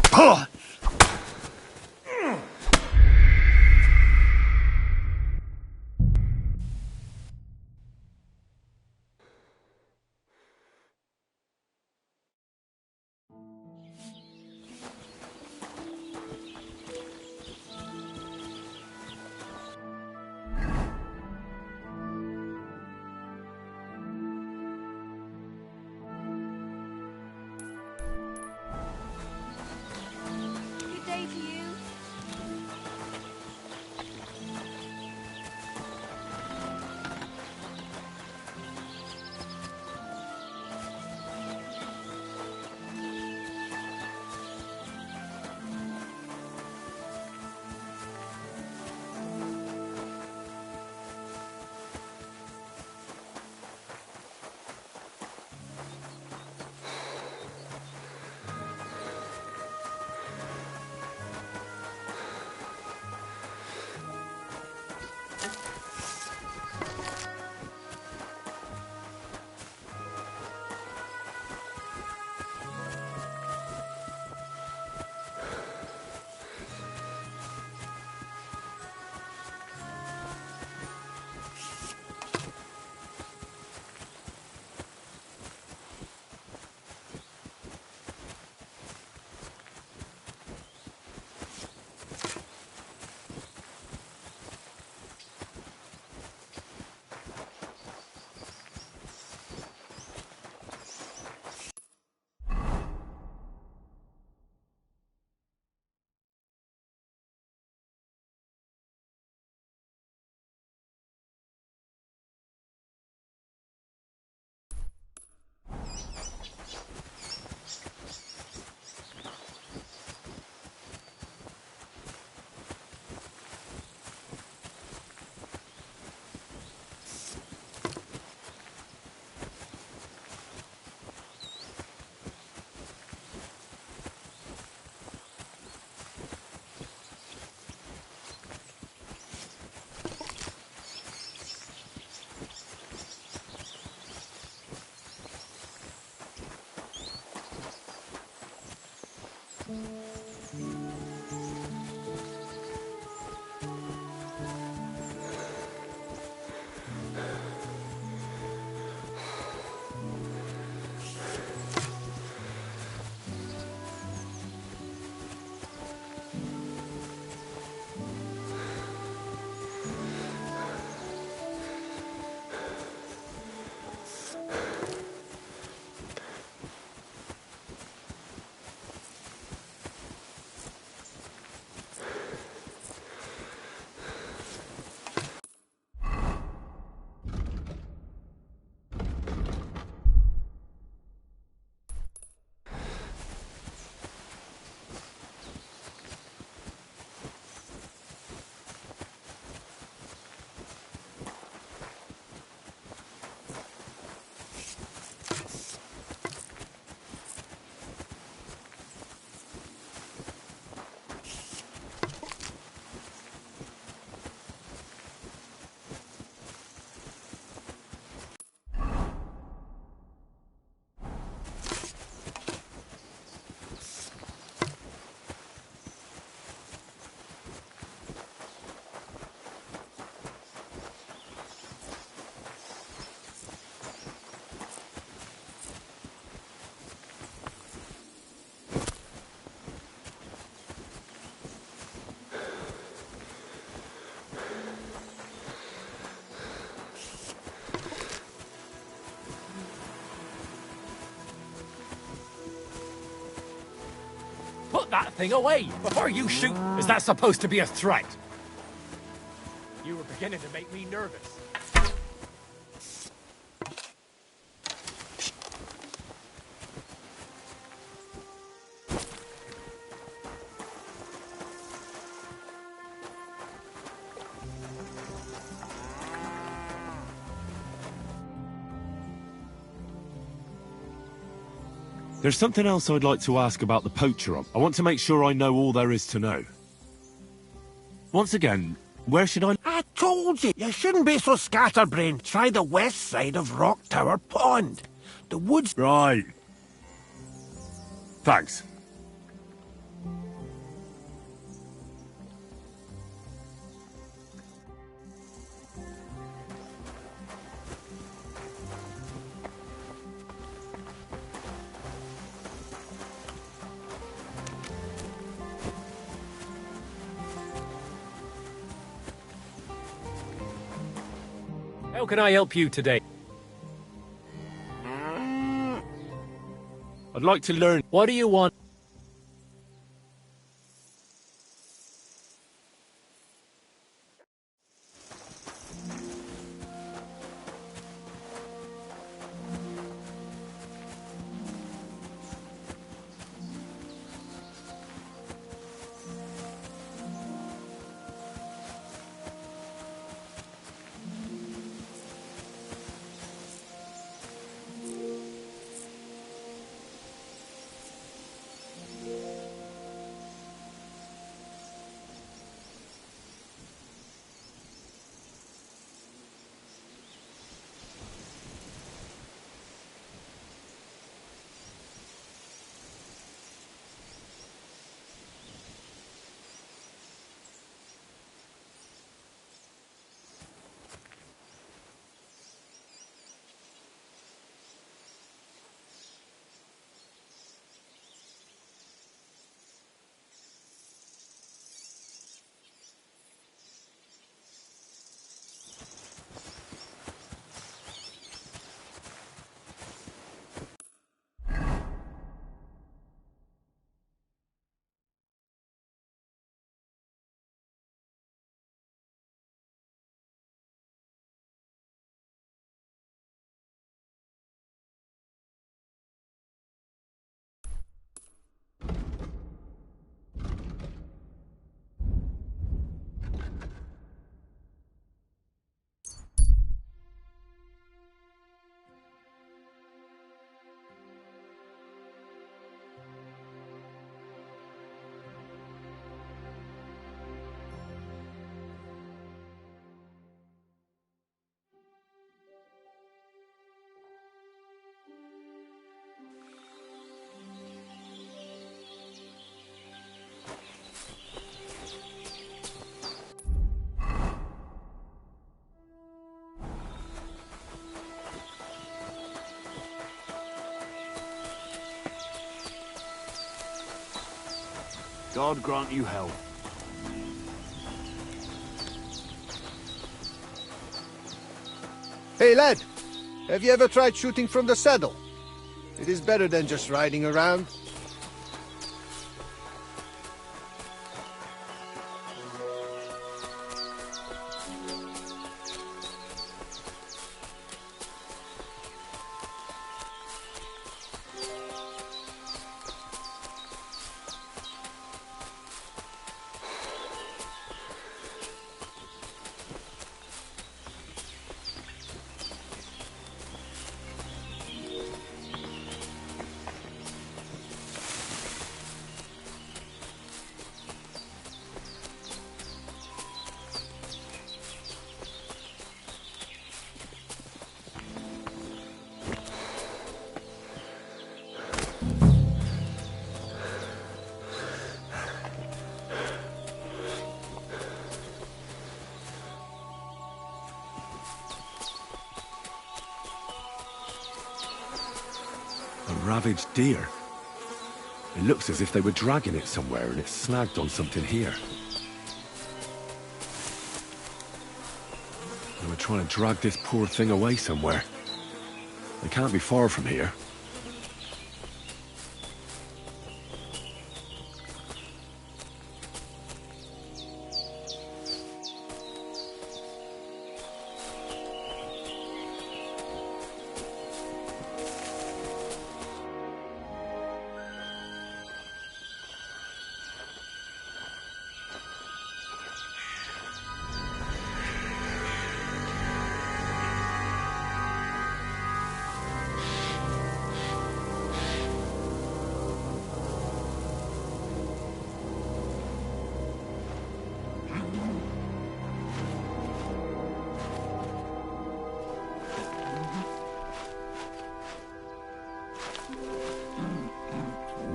[SPEAKER 4] Good day
[SPEAKER 7] thing away before you shoot.
[SPEAKER 14] Is that supposed to be a threat?
[SPEAKER 7] You were beginning to make me nervous.
[SPEAKER 3] There's something else I'd like to ask about the poacher. I want to make sure I know all there is to know. Once again, where should I...
[SPEAKER 10] I told you, you shouldn't be so scatterbrained. Try the west side of Rock Tower Pond. The woods...
[SPEAKER 3] Right. Thanks.
[SPEAKER 14] How can I help you today?
[SPEAKER 3] I'd like to learn...
[SPEAKER 14] What do you want?
[SPEAKER 8] God grant you health.
[SPEAKER 15] Hey lad, have you ever tried shooting from the saddle? It is better than just riding around.
[SPEAKER 3] Ravaged deer. It looks as if they were dragging it somewhere and it's snagged on something here. They were trying to drag this poor thing away somewhere. They can't be far from here.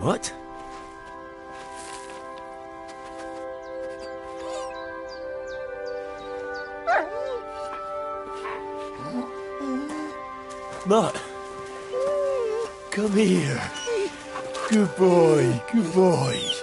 [SPEAKER 13] What? Mutt, come here. Good boy, good boy.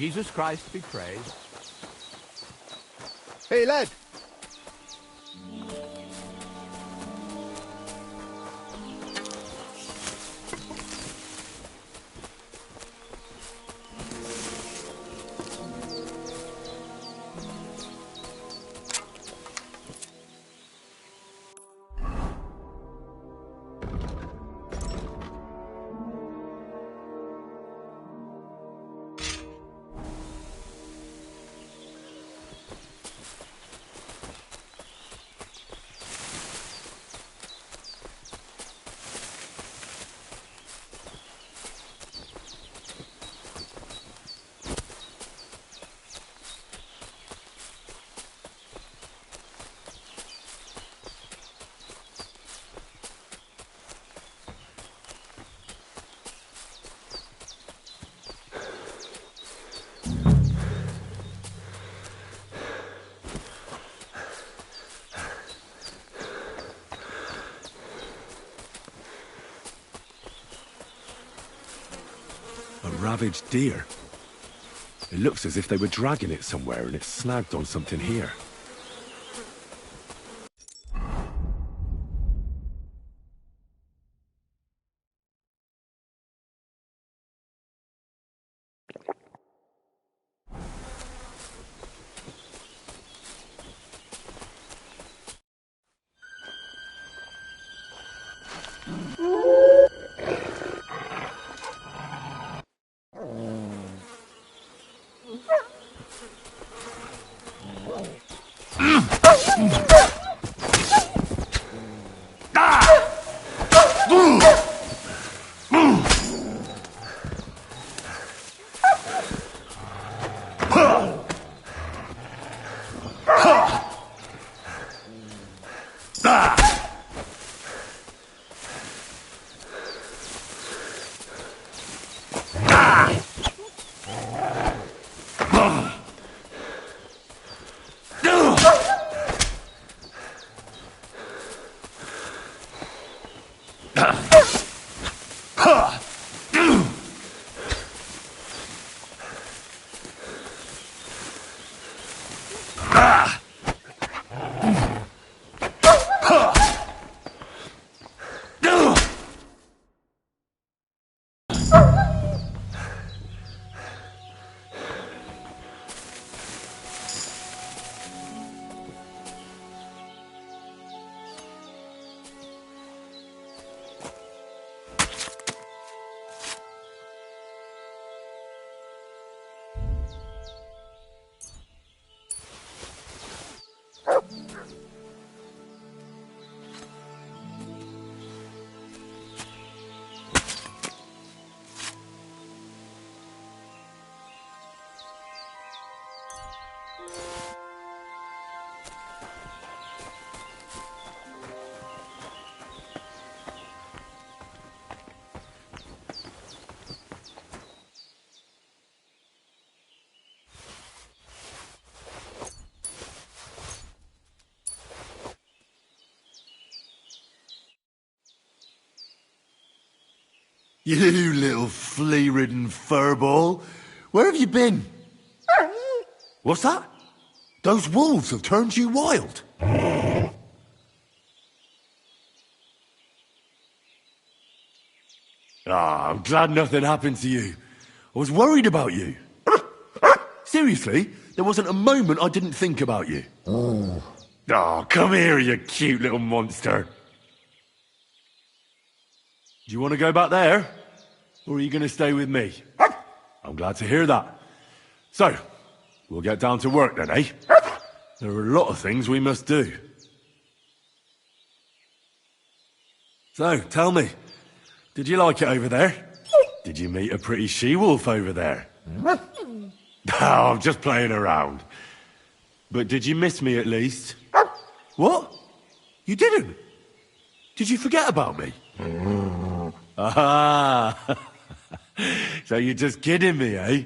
[SPEAKER 11] Jesus Christ be praised.
[SPEAKER 15] Hey, lad!
[SPEAKER 3] A ravaged deer. It looks as if they were dragging it somewhere and it snagged on something here.
[SPEAKER 8] You little flea-ridden furball. Where have you been? What's that? Those wolves have turned you wild. I'm glad nothing happened to you. I was worried about you. Seriously, there wasn't a moment I didn't think about you. Oh, come here, you cute little monster. Do you want to go back there? Or are you going to stay with me? I'm glad to hear that. So, we'll get down to work then, eh? There are a lot of things we must do. So, tell me, did you like it over there? Did you meet a pretty she-wolf over there? No, I'm just playing around. But did you miss me at least? What? You didn't? Did you forget about me? Ah! So you're just kidding me, eh?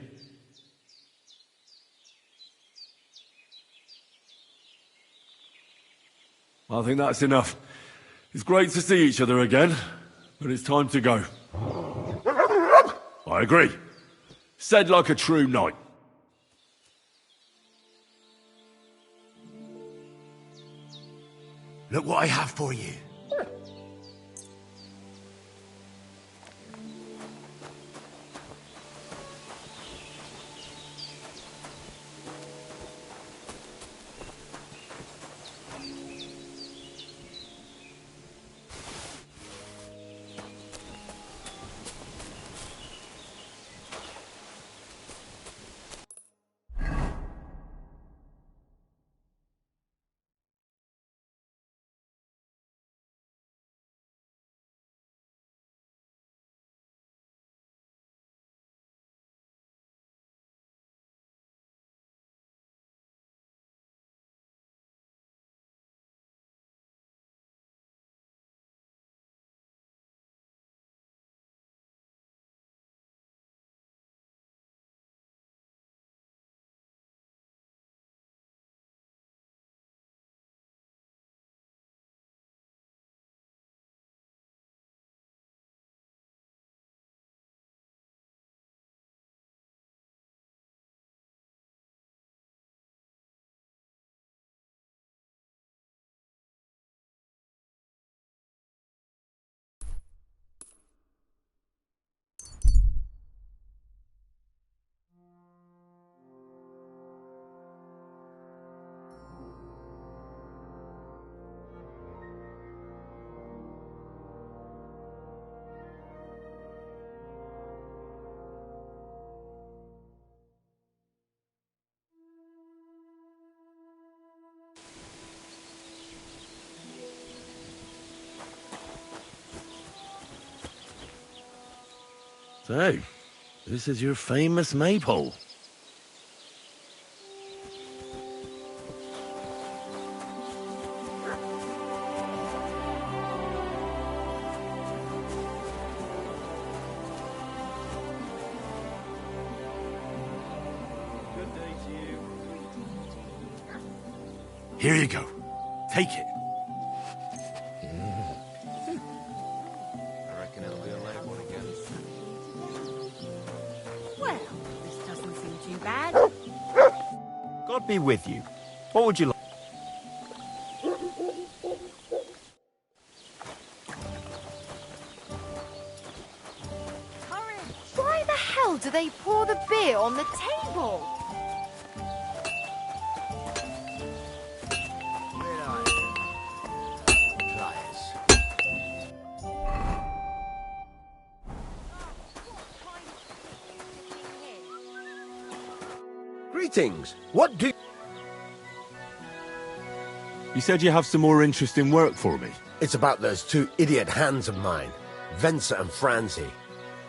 [SPEAKER 8] I think that's enough. It's great to see each other again, but it's time to go. I agree. Said like a true knight. Look what I have for you.
[SPEAKER 13] So, this is your famous maypole.
[SPEAKER 8] Good day to you. Here you go. Take it.
[SPEAKER 11] I reckon it'll be a late one again.
[SPEAKER 6] Well, this doesn't seem too bad.
[SPEAKER 1] God be with you. What would you like?
[SPEAKER 6] Why the hell do they pour the beer on the table?
[SPEAKER 12] Greetings. What do...
[SPEAKER 3] You said you have some more interesting work for me.
[SPEAKER 12] It's about those two idiot hands of mine, Venser and Franzi.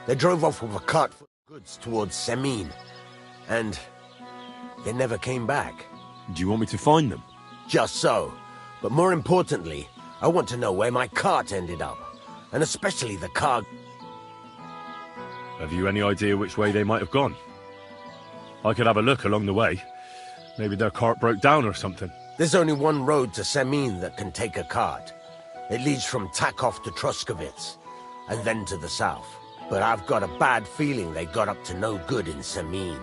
[SPEAKER 12] They drove off with a cart full of goods towards Semine, and they never came back.
[SPEAKER 3] Do you want me to find them?
[SPEAKER 12] Just so. But more importantly, I want to know where my cart ended up. And especially the car...
[SPEAKER 3] Have you any idea which way they might have gone? I could have a look along the way. Maybe their cart broke down or something.
[SPEAKER 12] There's only one road to Semin that can take a cart. It leads from Takov to Troskovitz, and then to the south. But I've got a bad feeling they got up to no good in Semin.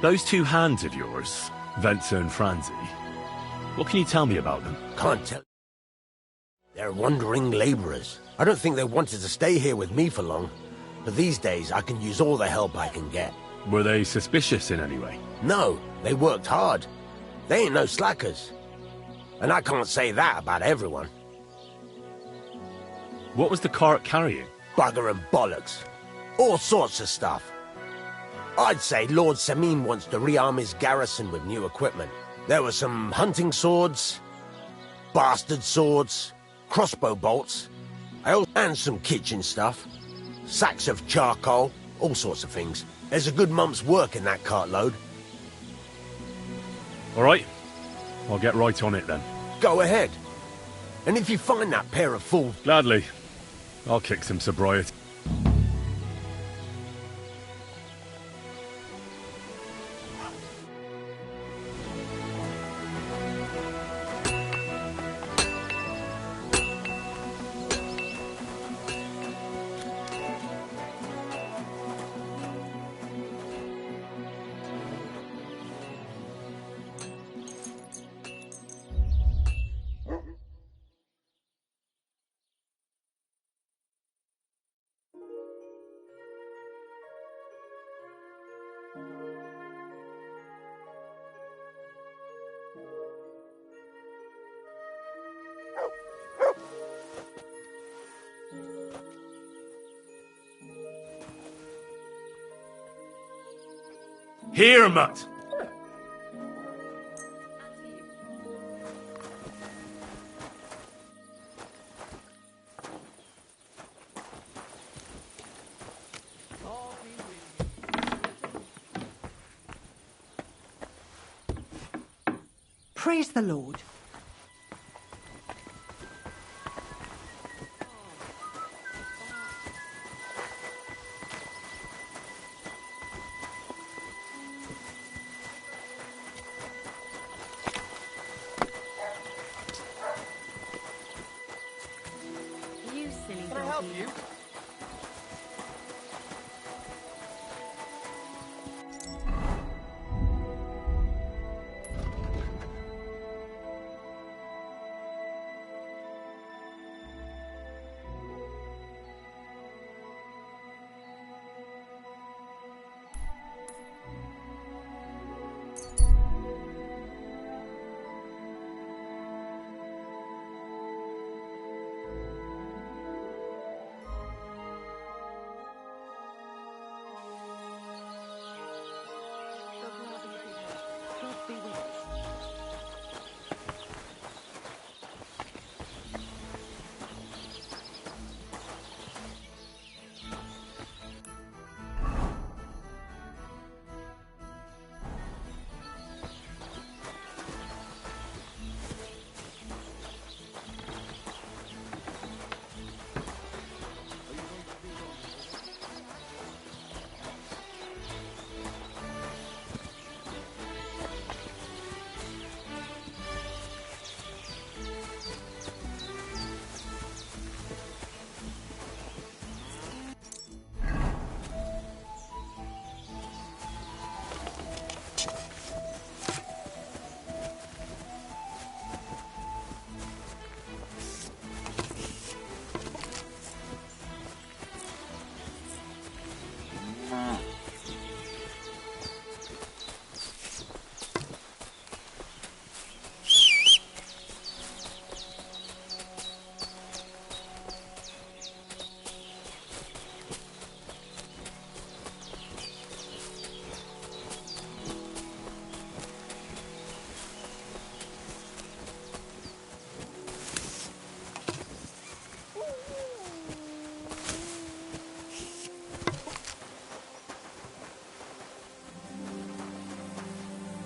[SPEAKER 3] Those two hands of yours, Ventsa and Franzi, what can you tell me about them?
[SPEAKER 12] Can't tell. They're wandering laborers. I don't think they wanted to stay here with me for long. But these days, I can use all the help I can get.
[SPEAKER 3] Were they suspicious in any way?
[SPEAKER 12] No, they worked hard. They ain't no slackers. And I can't say that about everyone.
[SPEAKER 3] What was the cart carrying?
[SPEAKER 12] Bugger and bollocks. All sorts of stuff. I'd say Lord Semin wants to rearm his garrison with new equipment. There were some hunting swords, bastard swords, crossbow bolts, and some kitchen stuff. Sacks of charcoal, all sorts of things. There's a good month's work in that cartload.
[SPEAKER 3] All right. I'll get right on it then.
[SPEAKER 12] Go ahead. And if you find that pair of fools...
[SPEAKER 3] Gladly. I'll kick some sobriety.
[SPEAKER 8] Here, Mutt!
[SPEAKER 16] Praise the Lord.
[SPEAKER 2] You silly
[SPEAKER 11] Can I help you?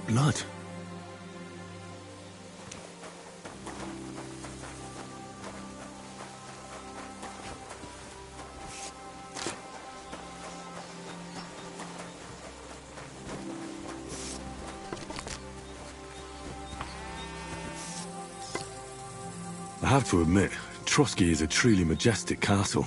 [SPEAKER 3] blood. I have to admit, Trotsky is a truly majestic castle.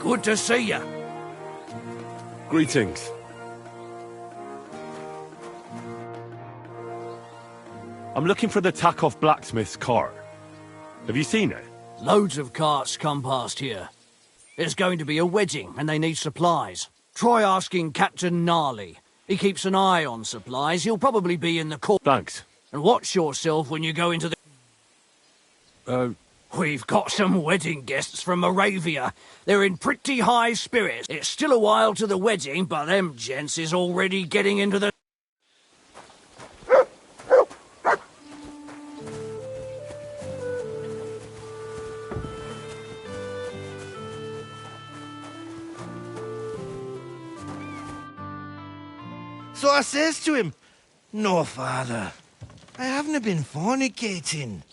[SPEAKER 10] Good to see you.
[SPEAKER 3] Greetings. I'm looking for the Takeoff blacksmith's cart. Have you seen it?
[SPEAKER 17] Loads of carts come past here. There's going to be a wedding and they need supplies. Try asking Captain Gnarly. He keeps an eye on supplies. He'll probably be in the court.
[SPEAKER 3] Thanks.
[SPEAKER 17] And watch yourself when you go into the... We've got some wedding guests from Moravia. They're in pretty high spirits. It's still a while to the wedding, but them gents is already getting into the...
[SPEAKER 10] So I says to him, "No, father, I haven't been fornicating."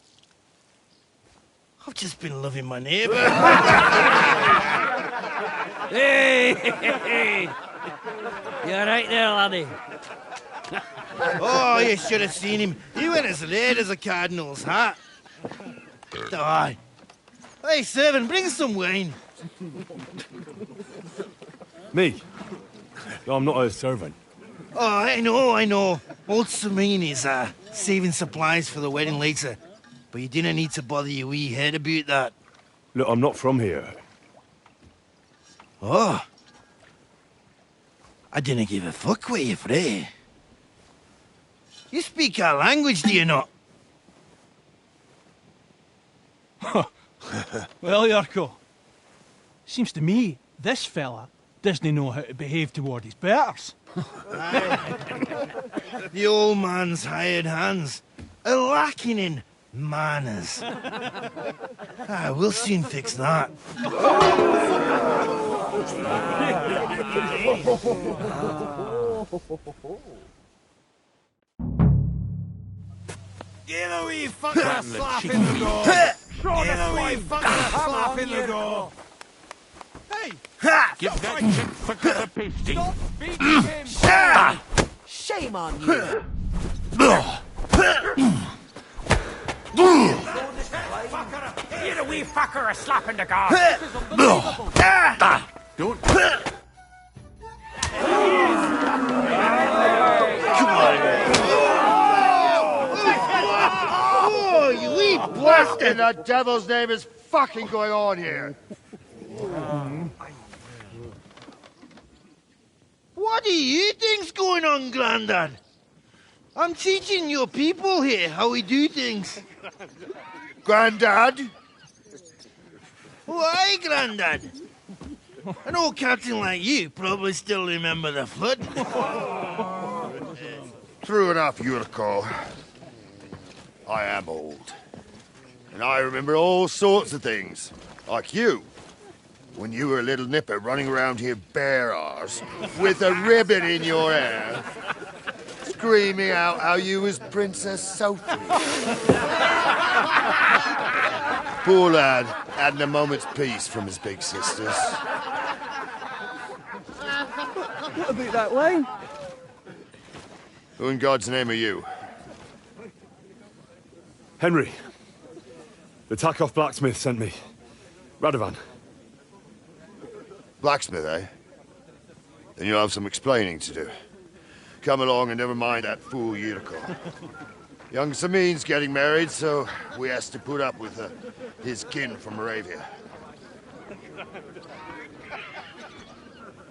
[SPEAKER 10] I've just been loving my neighbour.
[SPEAKER 17] Hey! You're right there, laddie.
[SPEAKER 10] Oh, you should have seen him. He went as red as a cardinal's hat. Aye. Hey, servant, bring some wine.
[SPEAKER 3] Me? I'm not a servant.
[SPEAKER 10] Oh, I know. Old Samine is saving supplies for the wedding later. But you didn't need to bother your wee head about that.
[SPEAKER 3] Look, I'm not from here.
[SPEAKER 10] Oh. I didn't give a fuck what you're frae. You speak our language, do you not?
[SPEAKER 7] Well, Yurko, seems to me this fella doesn't know how to behave toward his betters.
[SPEAKER 10] The old man's hired hands are lacking in manners. We'll soon fix that. Get a wee fucker slap in the door! Get a wee fucker slap in the door!
[SPEAKER 7] Hey!
[SPEAKER 10] Give
[SPEAKER 7] that
[SPEAKER 10] chick
[SPEAKER 7] fucker a pasting! Stop beating him!
[SPEAKER 18] Shame on you!
[SPEAKER 14] Get a wee fucker a slap in the guard! This is unbelievable!
[SPEAKER 3] Don't...
[SPEAKER 10] Oh, you wee
[SPEAKER 15] What in the devil's name is fucking going on here?
[SPEAKER 10] What do you think's going on, Grandad? I'm teaching your people here how we do things.
[SPEAKER 15] Grandad?
[SPEAKER 10] Why, Grandad? An old captain like you probably still remember the flood.
[SPEAKER 15] True enough, Yurko. I am old. And I remember all sorts of things. Like you. When you were a little nipper running around here bare arse, with a ribbon in your hair, screaming out how you was Princess Sophie. Poor lad, hadn't a moment's peace from his big sisters.
[SPEAKER 18] What about that wine?
[SPEAKER 15] Who in God's name are you?
[SPEAKER 3] Henry. The Takoff blacksmith sent me. Radovan.
[SPEAKER 15] Blacksmith, eh? Then you'll have some explaining to do. Come along and never mind that fool Yurko. Young Samin's getting married, so we has to put up with his kin from Moravia.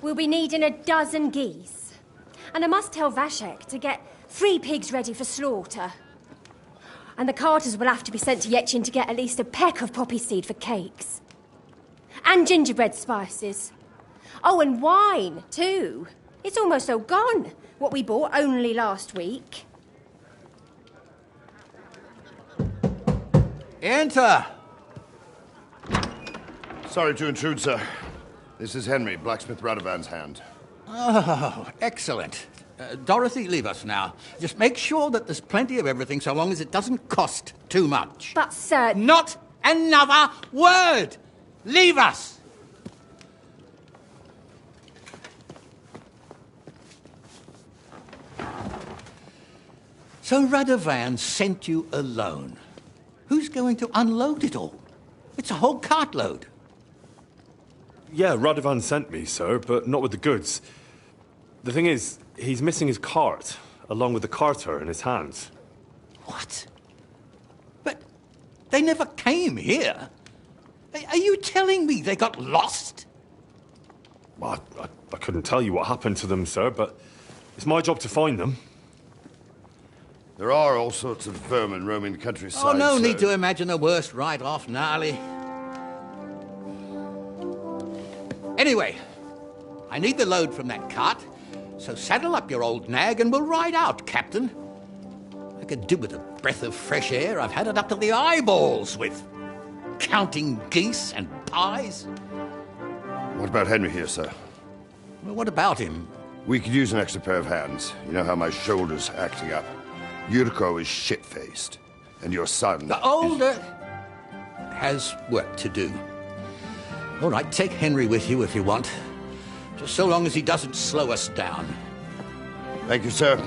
[SPEAKER 4] We'll be needing a dozen geese. And I must tell Vashek to get 3 pigs ready for slaughter. And the carters will have to be sent to Yetchin to get at least a peck of poppy seed for cakes. And gingerbread spices. Oh, and wine, too. It's almost all gone, what we bought only last week.
[SPEAKER 5] Enter!
[SPEAKER 15] Sorry to intrude, sir. This is Henry, blacksmith Radovan's hand.
[SPEAKER 19] Oh, excellent. Dorothy, leave us now. Just make sure that there's plenty of everything so long as it doesn't cost too much.
[SPEAKER 4] But, sir...
[SPEAKER 19] Not another word! Leave us! So Radovan sent you alone. Who's going to unload it all? It's a whole cartload.
[SPEAKER 3] Yeah, Radovan sent me, sir, but not with the goods. The thing is, he's missing his cart, along with the carter in his hands.
[SPEAKER 19] What? But they never came here. Are you telling me they got lost?
[SPEAKER 3] Well, I couldn't tell you what happened to them, sir, but it's my job to find them.
[SPEAKER 15] There are all sorts of vermin roaming the countryside.
[SPEAKER 19] Oh, no need to imagine the worst right off, gnarly. Anyway, I need the load from that cart, so saddle up your old nag and we'll ride out, Captain. I could do with a breath of fresh air. I've had it up to the eyeballs with counting geese and pies.
[SPEAKER 15] What about Henry here, sir?
[SPEAKER 19] Well, what about him?
[SPEAKER 15] We could use an extra pair of hands. You know how my shoulder's acting up. Yurko is shit-faced, and your son...
[SPEAKER 19] The older... has work to do. All right, take Henry with you if you want. Just so long as he doesn't slow us down.
[SPEAKER 15] Thank you, sir.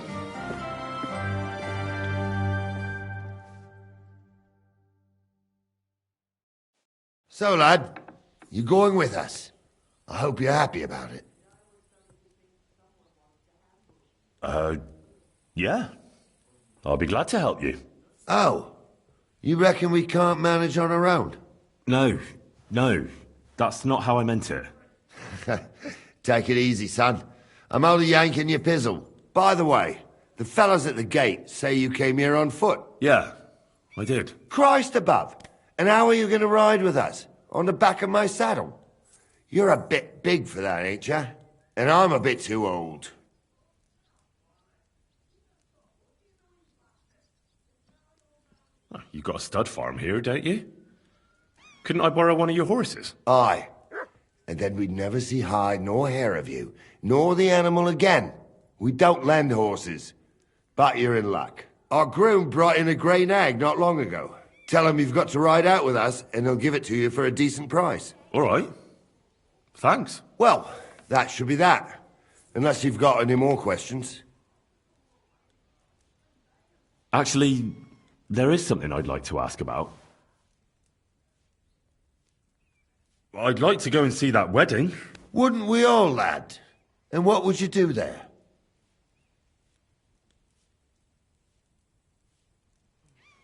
[SPEAKER 15] So, lad, you're going with us. I hope you're happy about it.
[SPEAKER 3] Yeah. I'll be glad to help you.
[SPEAKER 15] Oh, you reckon we can't manage on our own?
[SPEAKER 3] No. That's not how I meant it.
[SPEAKER 15] Take it easy, son. I'm only yanking your pizzle. By the way, the fellas at the gate say you came here on foot.
[SPEAKER 3] Yeah, I did.
[SPEAKER 15] Christ above. And how are you going to ride with us? On the back of my saddle? You're a bit big for that, ain't you? And I'm a bit too old.
[SPEAKER 3] You got a stud farm here, don't you? Couldn't I borrow one of your horses?
[SPEAKER 15] Aye. And then we'd never see hide nor hair of you, nor the animal again. We don't lend horses. But you're in luck. Our groom brought in a grey nag not long ago. Tell him you've got to ride out with us, and he'll give it to you for a decent price.
[SPEAKER 3] All right. Thanks.
[SPEAKER 15] Well, that should be that. Unless you've got any more questions.
[SPEAKER 3] Actually, there is something I'd like to ask about. I'd like to go and see that wedding.
[SPEAKER 15] Wouldn't we all, lad? And what would you do there?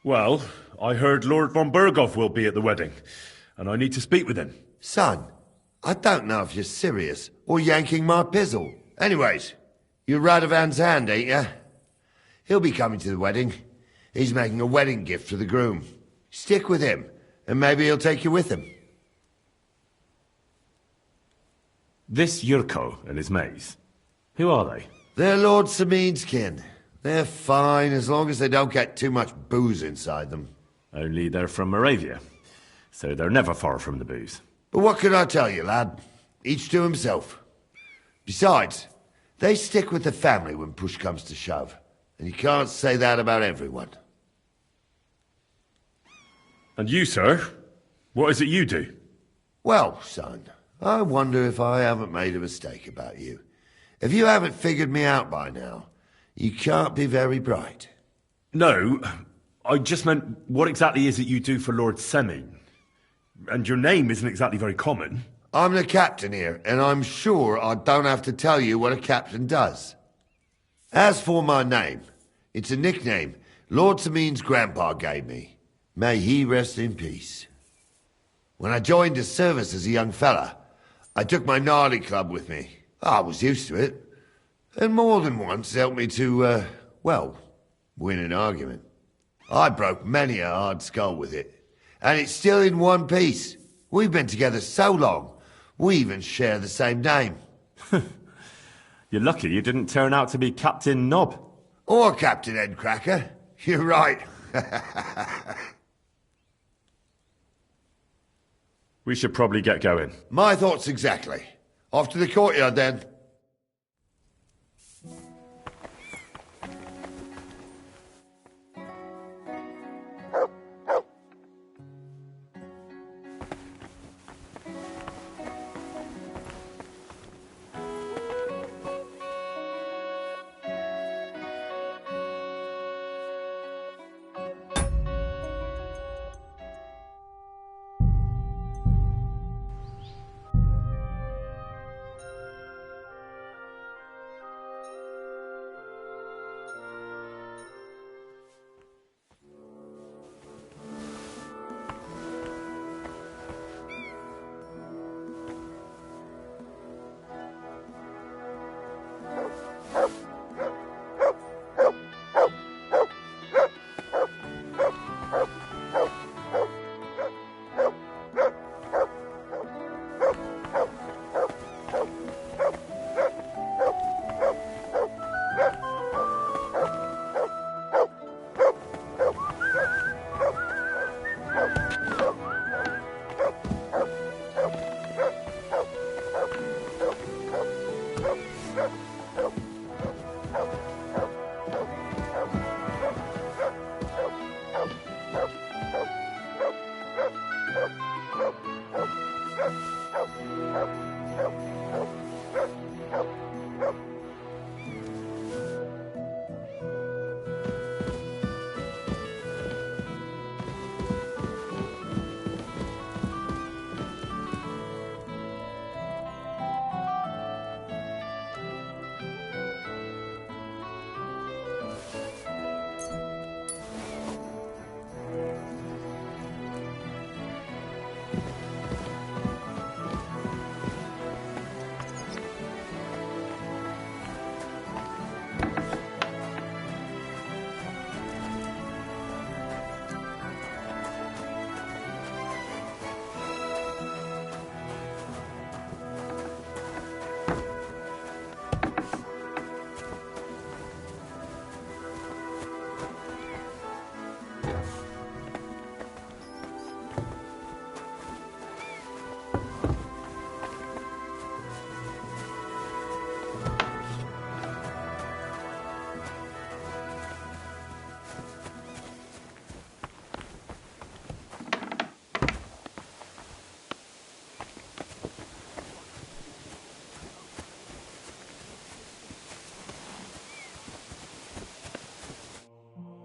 [SPEAKER 3] Well, I heard Lord von Burghoff will be at the wedding, and I need to speak with him.
[SPEAKER 15] Son, I don't know if you're serious or yanking my pizzle. Anyways, you're Radovan's hand, ain't you? He'll be coming to the wedding. He's making a wedding gift for the groom. Stick with him, and maybe he'll take you with him.
[SPEAKER 3] This Yurko and his mates, who are they?
[SPEAKER 15] They're Lord Samin's kin. They're fine as long as they don't get too much booze inside them.
[SPEAKER 3] Only they're from Moravia, so they're never far from the booze.
[SPEAKER 15] But what can I tell you, lad? Each to himself. Besides, they stick with the family when push comes to shove. And you can't say that about everyone.
[SPEAKER 3] And you, sir? What is it you do?
[SPEAKER 15] Well, son, I wonder if I haven't made a mistake about you. If you haven't figured me out by now, you can't be very bright.
[SPEAKER 3] No, I just meant, what exactly is it you do for Lord Semin? And your name isn't exactly very common.
[SPEAKER 15] I'm the captain here, and I'm sure I don't have to tell you what a captain does. As for my name, it's a nickname Lord Samin's grandpa gave me. May he rest in peace. When I joined his service as a young fella, I took my gnarly club with me. I was used to it. And more than once helped me to, win an argument. I broke many a hard skull with it. And it's still in one piece. We've been together so long, we even share the same name.
[SPEAKER 3] You're lucky you didn't turn out to be Captain Knob.
[SPEAKER 15] Or Captain Headcracker. You're right.
[SPEAKER 3] We should probably get going.
[SPEAKER 15] My thoughts exactly. Off to the courtyard then.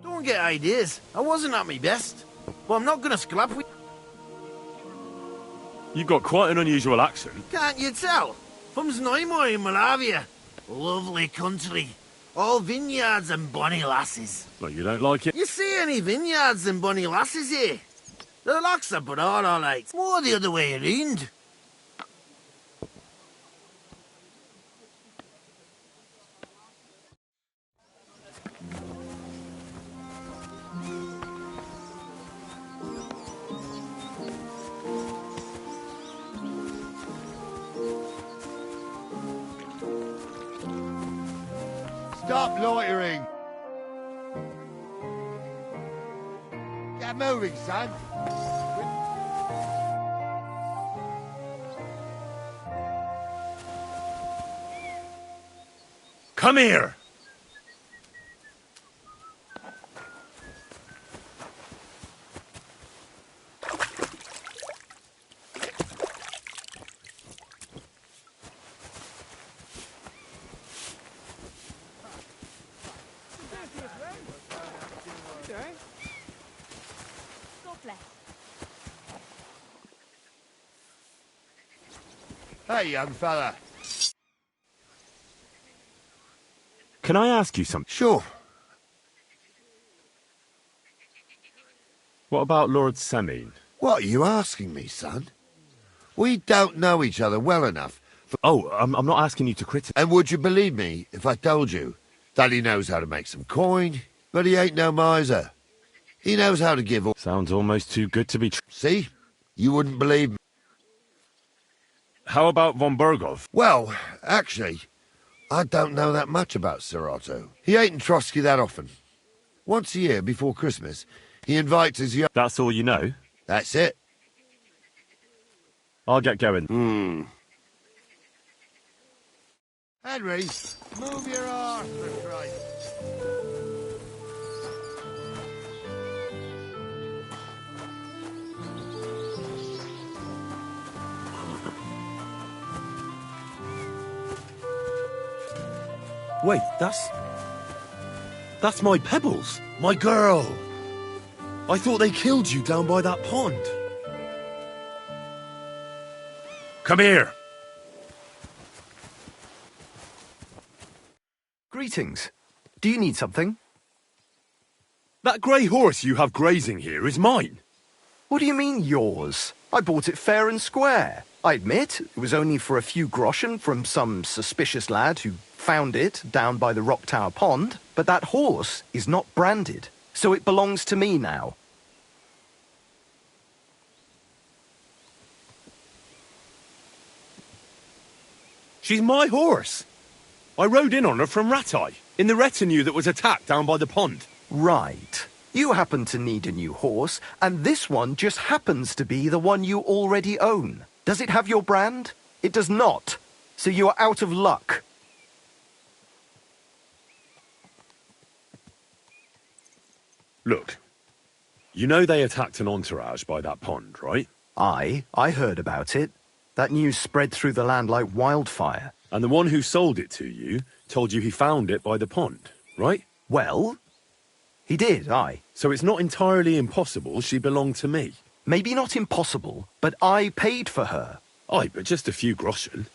[SPEAKER 10] Don't get ideas. I wasn't at my best. But I'm not gonna scrap with...
[SPEAKER 3] You've got quite an unusual accent.
[SPEAKER 10] Can't you tell? From Znaimo in Moravia. Lovely country. All vineyards and bonny lasses.
[SPEAKER 3] Well, you don't like it?
[SPEAKER 10] You see any vineyards and bonny lasses here? The locks are broad, all right. More the other way around.
[SPEAKER 15] Stop loitering! Get moving, son!
[SPEAKER 8] Come here!
[SPEAKER 15] Hey, young fella.
[SPEAKER 3] Can I ask you something?
[SPEAKER 15] Sure.
[SPEAKER 3] What about Lord Semine?
[SPEAKER 15] What are you asking me, son? We don't know each other well enough.
[SPEAKER 3] Oh, I'm not asking you to criticize.
[SPEAKER 15] And would you believe me if I told you that he knows how to make some coin, but he ain't no miser. He knows how to give...
[SPEAKER 3] Sounds almost too good to be true.
[SPEAKER 15] See? You wouldn't believe me.
[SPEAKER 3] How about von Burgov?
[SPEAKER 15] Well, actually, I don't know that much about Sir Otto. He ain't in Trotsky that often. Once a year, before Christmas, he invites his young...
[SPEAKER 3] That's all you know?
[SPEAKER 15] That's it.
[SPEAKER 3] I'll get going.
[SPEAKER 15] Henry, move your arse, for Christ.
[SPEAKER 20] Wait, that's my Pebbles, my girl. I thought they killed you down by that pond.
[SPEAKER 8] Come here.
[SPEAKER 20] Greetings. Do you need something?
[SPEAKER 8] That grey horse you have grazing here is mine.
[SPEAKER 20] What do you mean, yours? I bought it fair and square. I admit, it was only for a few groschen from some suspicious lad who found it down by the Rock Tower Pond, but that horse is not branded, so it belongs to me now.
[SPEAKER 8] She's my horse. I rode in on her from Ratai, in the retinue that was attacked down by the pond.
[SPEAKER 20] Right. You happen to need a new horse, and this one just happens to be the one you already own. Does it have your brand? It does not. So you are out of luck.
[SPEAKER 8] Look, you know they attacked an entourage by that pond, right?
[SPEAKER 20] I heard about it. That news spread through the land like wildfire.
[SPEAKER 3] And the one who sold it to you told you he found it by the pond, right?
[SPEAKER 20] Well, he did, aye.
[SPEAKER 3] So it's not entirely impossible she belonged to me.
[SPEAKER 20] Maybe not impossible, but I paid for her.
[SPEAKER 3] Aye, but just a few groschen.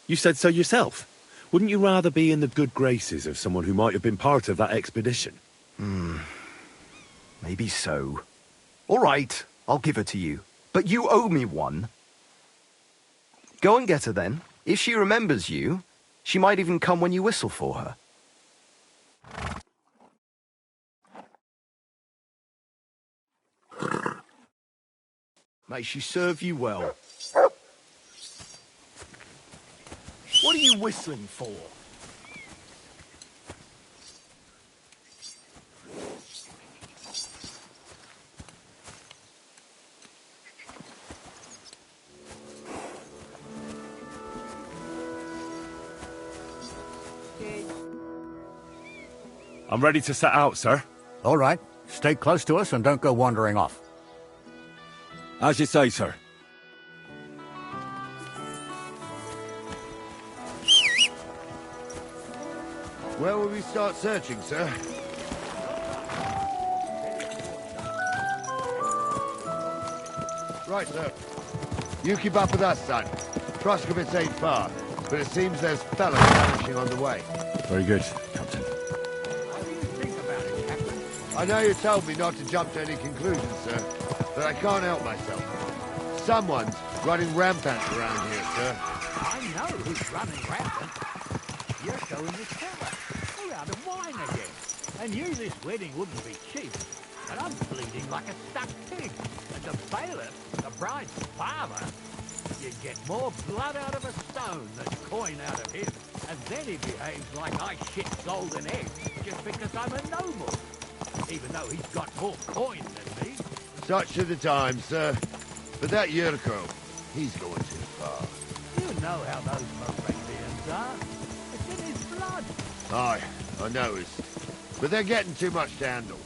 [SPEAKER 3] You said so yourself. Wouldn't you rather be in the good graces of someone who might have been part of that expedition?
[SPEAKER 20] Maybe so. All right, I'll give her to you. But you owe me one. Go and get her then. If she remembers you, she might even come when you whistle for her. May she serve you well. What are you whistling for?
[SPEAKER 3] I'm ready to set out, sir.
[SPEAKER 19] All right. Stay close to us and don't go wandering off.
[SPEAKER 9] As you say, sir.
[SPEAKER 15] Where will we start searching, sir? Right, sir. You keep up with us, son. Troskovitz ain't far, but it seems there's fellas vanishing on the way.
[SPEAKER 3] Very good, Captain.
[SPEAKER 15] I know you told me not to jump to any conclusions, sir, but I can't help myself. Someone's running rampant around here, sir.
[SPEAKER 14] I know who's running rampant. You're showing this fella. We're out of wine again. And you this wedding wouldn't be cheap. And I'm bleeding like a stuck pig. And the bailiff, the bride's father, you'd get more blood out of a stone than coin out of him. And then he behaves like I shit golden eggs just because I'm a noble. Even though he's got more coin than me.
[SPEAKER 15] Such are the times, sir. But that Yurko, he's going too far.
[SPEAKER 14] You know how those Moravians are. It's in his blood.
[SPEAKER 15] Aye, I noticed. But they're getting too much to handle.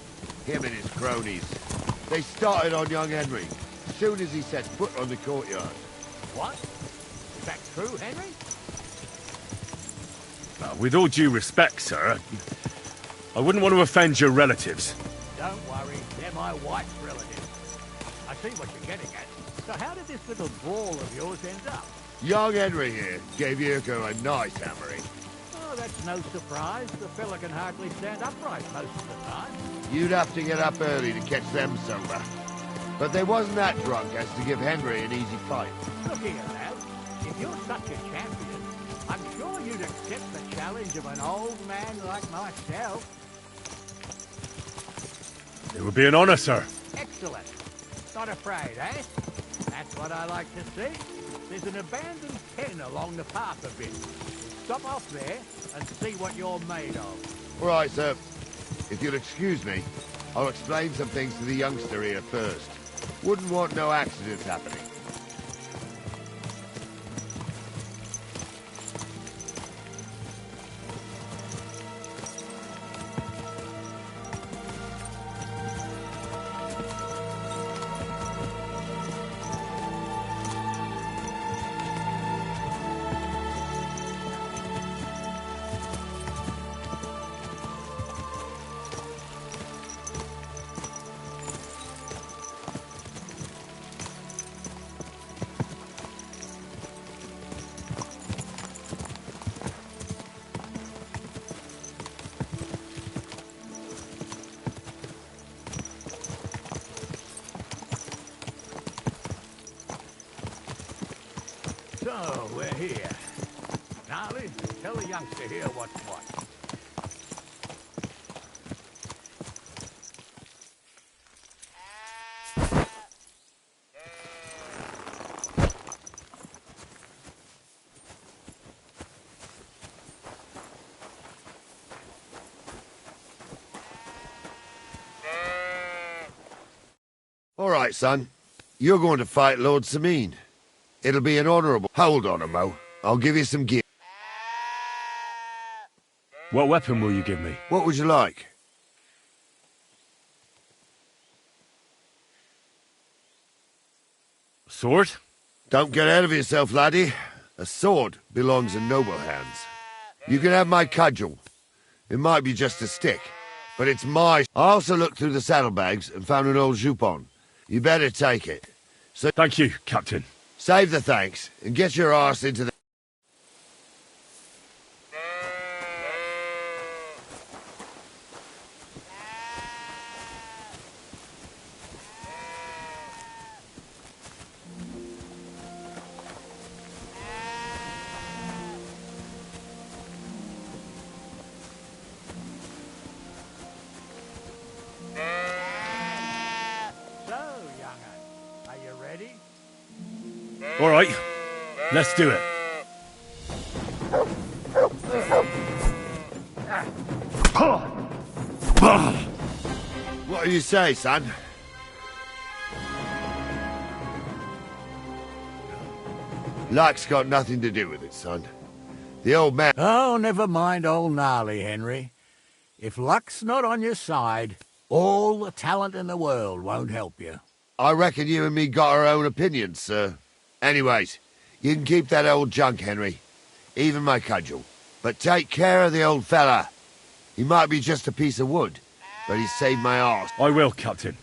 [SPEAKER 15] Him and his cronies. They started on young Henry, as soon as he set foot on the courtyard.
[SPEAKER 14] What? Is that true, Henry?
[SPEAKER 3] With all due respect, sir, I wouldn't want to offend your relatives.
[SPEAKER 14] Don't worry, they're my wife's relatives. I see what you're getting at. So how did this little brawl of yours end up?
[SPEAKER 15] Young Henry here gave Yurko a nice hammering.
[SPEAKER 14] Oh, that's no surprise. The fella can hardly stand upright most of the time.
[SPEAKER 15] You'd have to get up early to catch them sober. But they wasn't that drunk as to give Henry an easy fight.
[SPEAKER 14] Look here, lad. If you're such a champion, I'm sure you'd accept the challenge of an old man like myself.
[SPEAKER 3] It would be an honor, sir.
[SPEAKER 14] Excellent. Not afraid, eh? That's what I like to see. There's an abandoned pen along the path a bit. Stop off there and see what you're made of.
[SPEAKER 15] All right, sir. If you'll excuse me, I'll explain some things to the youngster here first. Wouldn't want no accidents happening.
[SPEAKER 14] So, we're here. Gnarly, tell the youngster here what's what.
[SPEAKER 15] All right, son. You're going to fight Lord Sameen. It'll be an honourable... Hold on, Mo. I'll give you some gear.
[SPEAKER 3] What weapon will you give me?
[SPEAKER 15] What would you like?
[SPEAKER 3] Sword?
[SPEAKER 15] Don't get ahead of yourself, laddie. A sword belongs in noble hands. You can have my cudgel. It might be just a stick, but it's my... I also looked through the saddlebags and found an old jupon. You better take it. So
[SPEAKER 8] thank you, Captain.
[SPEAKER 15] Save the thanks, and get your arse into the...
[SPEAKER 8] All right, let's do it.
[SPEAKER 15] What do you say, son? Luck's got nothing to do with it, son. The old man...
[SPEAKER 14] Oh, never mind old Gnarly, Henry. If luck's not on your side, all the talent in the world won't help you.
[SPEAKER 15] I reckon you and me got our own opinions, sir. Anyways, you can keep that old junk, Henry. Even my cudgel. But take care of the old fella. He might be just a piece of wood, but he saved my arse.
[SPEAKER 8] I will, Captain.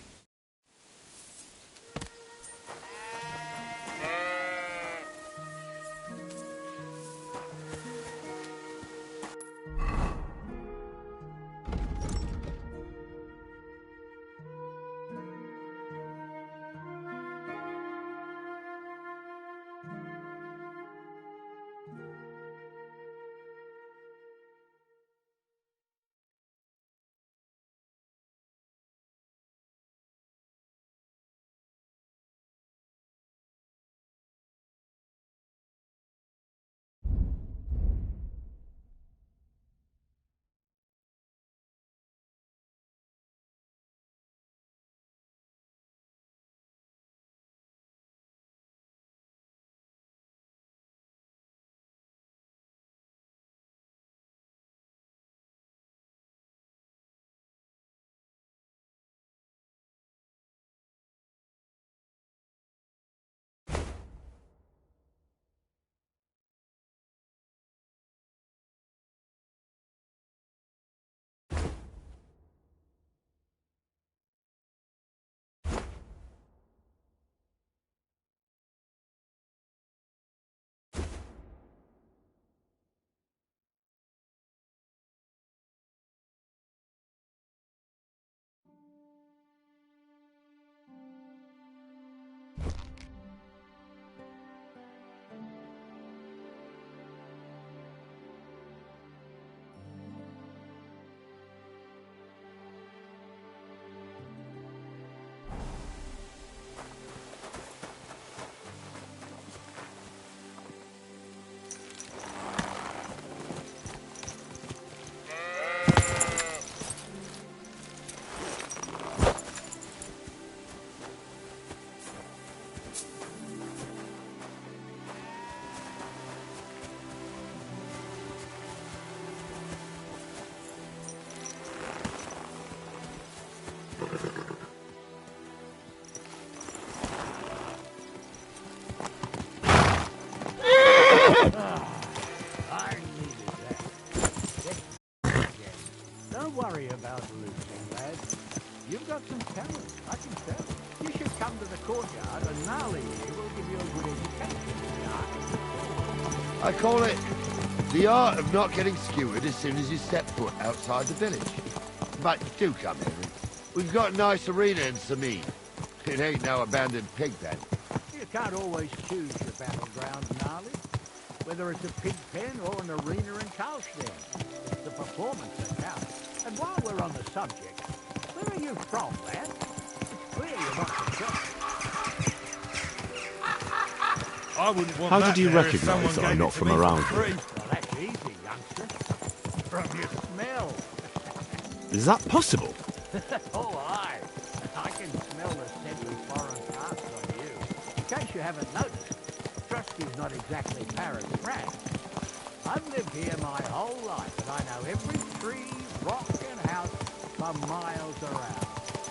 [SPEAKER 14] Don't worry about losing, lad. You've got some talent, I can tell. You should come to the courtyard and Gnarly here will give you a good education.
[SPEAKER 15] I call it the art of not getting skewered as soon as you step foot outside the village. But do come, Henry. We've got a nice arena in Sameen. It ain't no abandoned pig pen.
[SPEAKER 14] You can't always choose your battlegrounds, Gnarly. Whether it's a pig pen or an arena in Carlsbad. It's the performance that counts. And while we're on the subject, where are you from, lad? It's clear you're not from Chelsea.
[SPEAKER 3] I wouldn't want
[SPEAKER 21] How
[SPEAKER 3] that
[SPEAKER 21] did you
[SPEAKER 3] there if
[SPEAKER 21] recognise
[SPEAKER 3] someone
[SPEAKER 21] that I'm
[SPEAKER 3] gave
[SPEAKER 21] not
[SPEAKER 3] it to
[SPEAKER 21] from
[SPEAKER 3] me for
[SPEAKER 21] around
[SPEAKER 3] free.
[SPEAKER 21] here?
[SPEAKER 14] Well, that's easy, youngster. From your smell.
[SPEAKER 21] Is that possible?
[SPEAKER 14] Oh, aye. I can smell the scent of foreign parts on you. In case you haven't noticed, Trusty's not exactly Paris France. I've lived here my whole life, and I know every tree, rock, and house for miles around.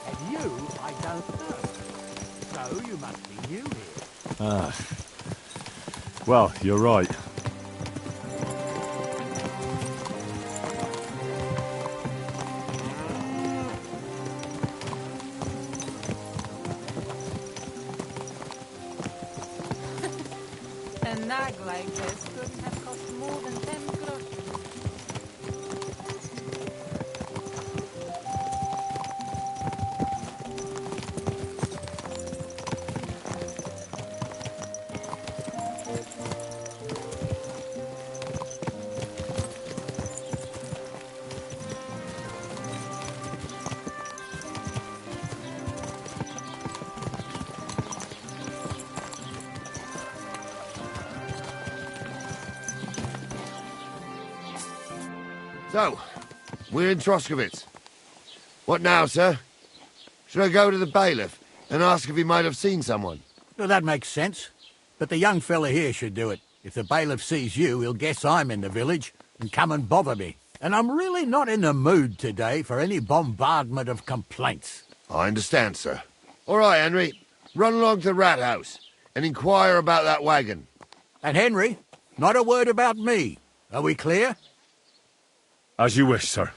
[SPEAKER 14] And you, I don't know. So you must be new here.
[SPEAKER 3] Well, you're right.
[SPEAKER 18] A nag like this couldn't have cost more than 10 groschen.
[SPEAKER 15] So, we're in Troskowitz. What now, sir? Should I go to the bailiff and ask if he might have seen someone?
[SPEAKER 14] Well, that makes sense. But the young fella here should do it. If the bailiff sees you, he'll guess I'm in the village and come and bother me. And I'm really not in the mood today for any bombardment of complaints.
[SPEAKER 15] I understand, sir. All right, Henry. Run along to the rat house and inquire about that wagon.
[SPEAKER 14] And Henry, not a word about me. Are we clear?
[SPEAKER 3] As you wish, sir.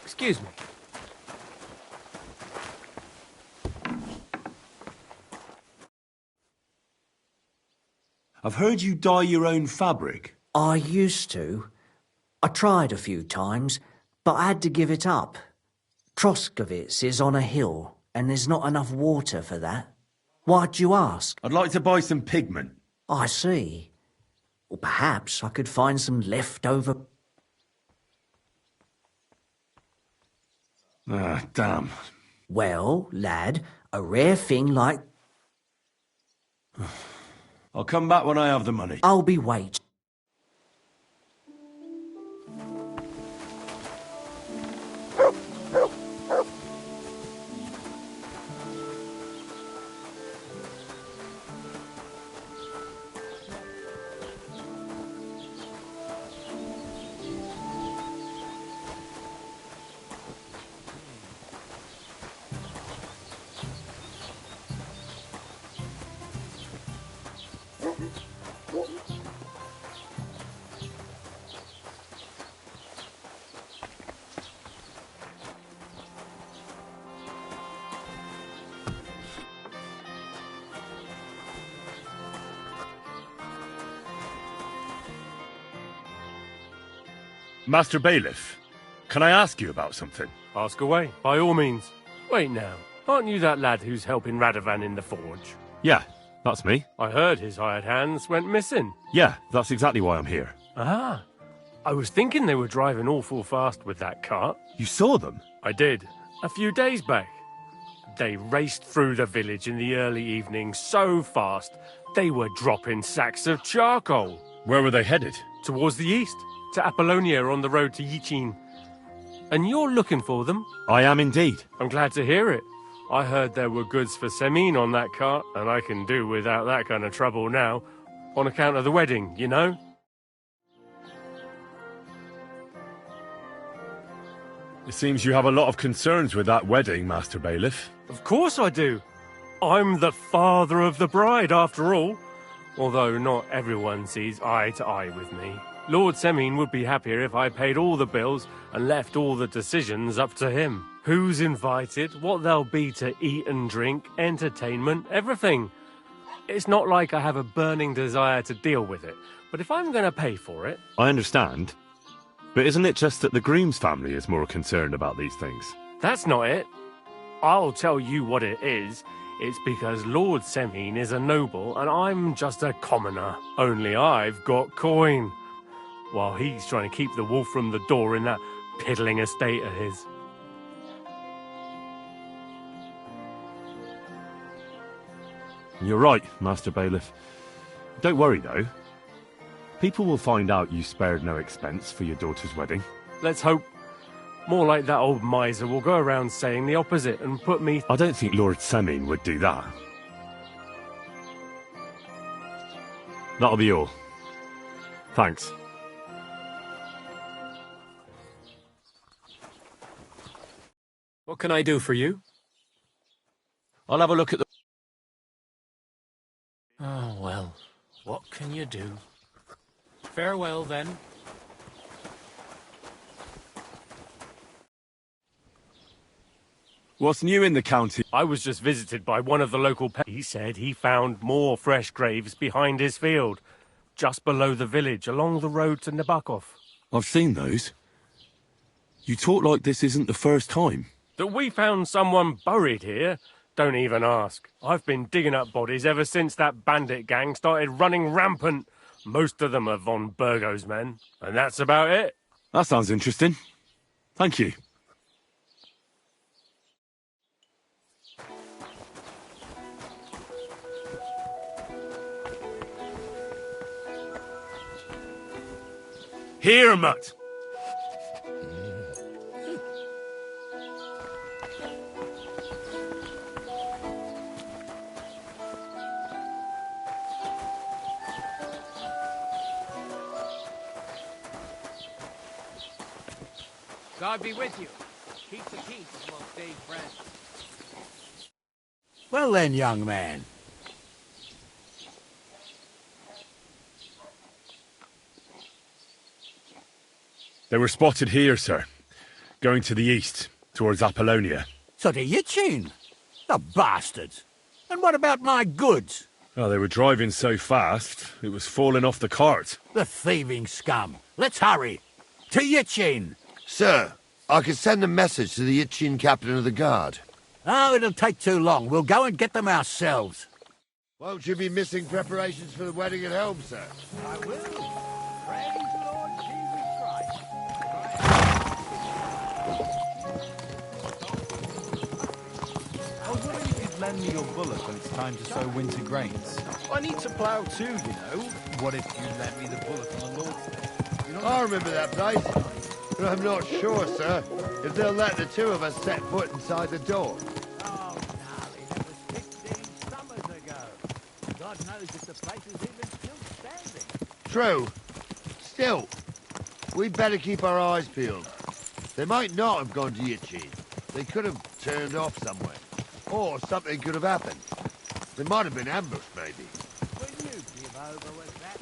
[SPEAKER 7] Excuse me.
[SPEAKER 9] I've heard you dye your own fabric.
[SPEAKER 13] I used to. I tried a few times, but I had to give it up. Troskowitz is on a hill, and there's not enough water for that. Why'd you ask?
[SPEAKER 9] I'd like to buy some pigment.
[SPEAKER 13] I see. Or perhaps I could find some leftover...
[SPEAKER 9] Ah, damn.
[SPEAKER 13] Well, lad, a rare thing like...
[SPEAKER 9] I'll come back when I have the money.
[SPEAKER 13] I'll be waiting.
[SPEAKER 3] Master Bailiff, can I ask you about something?
[SPEAKER 7] Ask away, by all means. Wait now, aren't you that lad who's helping Radovan in the forge?
[SPEAKER 3] Yeah, that's me.
[SPEAKER 7] I heard his hired hands went missing.
[SPEAKER 3] Yeah, that's exactly why I'm here.
[SPEAKER 7] Ah, I was thinking they were driving awful fast with that cart.
[SPEAKER 3] You saw them?
[SPEAKER 7] I did, a few days back. They raced through the village in the early evening so fast, they were dropping sacks of charcoal.
[SPEAKER 3] Where were they headed?
[SPEAKER 7] Towards the east, to Apollonia on the road to Yichin. And you're looking for them?
[SPEAKER 3] I am indeed.
[SPEAKER 7] I'm glad to hear it. I heard there were goods for Semin on that cart, and I can do without that kind of trouble now, on account of the wedding, you know?
[SPEAKER 3] It seems you have a lot of concerns with that wedding, Master Bailiff.
[SPEAKER 7] Of course I do. I'm the father of the bride, after all. Although not everyone sees eye to eye with me. Lord Semin would be happier if I paid all the bills and left all the decisions up to him. Who's invited, what there'll be to eat and drink, entertainment, everything. It's not like I have a burning desire to deal with it, but if I'm going to pay for it...
[SPEAKER 3] I understand. But isn't it just that the groom's family is more concerned about these things?
[SPEAKER 7] That's not it. I'll tell you what it is. It's because Lord Semine is a noble and I'm just a commoner. Only I've got coin. While he's trying to keep the wolf from the door in that piddling estate of his.
[SPEAKER 3] You're right, Master Bailiff. Don't worry, though. People will find out you spared no expense for your daughter's wedding.
[SPEAKER 7] Let's hope. More like that old miser will go around saying the opposite and put me...
[SPEAKER 3] I don't think Lord Semine would do that. That'll be all. Thanks.
[SPEAKER 1] What can I do for you?
[SPEAKER 7] I'll have a look at the...
[SPEAKER 1] Oh, well, what can you do? Farewell, then.
[SPEAKER 3] What's new in the county?
[SPEAKER 7] I was just visited by one of the local He said he found more fresh graves behind his field, just below the village, along the road to Nabokov.
[SPEAKER 3] I've seen those. You talk like this isn't the first time.
[SPEAKER 7] That we found someone buried here? Don't even ask. I've been digging up bodies ever since that bandit gang started running rampant. Most of them are von Burgo's men, and that's about it.
[SPEAKER 3] That sounds interesting. Thank you.
[SPEAKER 8] Here, Mutt!
[SPEAKER 17] God be with you. Keep the peace and we'll stay friends.
[SPEAKER 14] Well then, young man.
[SPEAKER 8] They were spotted here, sir. Going to the east, towards Apollonia.
[SPEAKER 14] So to Yitchin? The bastards. And what about my goods?
[SPEAKER 8] Oh, they were driving so fast, it was falling off the cart.
[SPEAKER 14] The thieving scum. Let's hurry. To Yitchin.
[SPEAKER 15] Sir, I can send a message to the Yitchin captain of the guard.
[SPEAKER 14] Oh, it'll take too long. We'll go and get them ourselves.
[SPEAKER 15] Won't you be missing preparations for the wedding at home, sir?
[SPEAKER 14] I will. Praise Lord Jesus Christ.
[SPEAKER 11] I was wondering if you'd lend me your bullock when it's time to sow winter grains. I need to plough too, you know. What if you lent me the bullock on the Lord's Day?
[SPEAKER 15] I remember that place. But I'm not sure, sir, if they'll let the two of us set foot inside the door.
[SPEAKER 14] Oh, gnarly, that was 15 summers ago. God knows if the place is even still standing.
[SPEAKER 15] True. Still, we'd better keep our eyes peeled. They might not have gone to Yitchin. They could have turned off somewhere. Or something could have happened. They might have been ambushed, maybe.
[SPEAKER 14] Will you give over with that?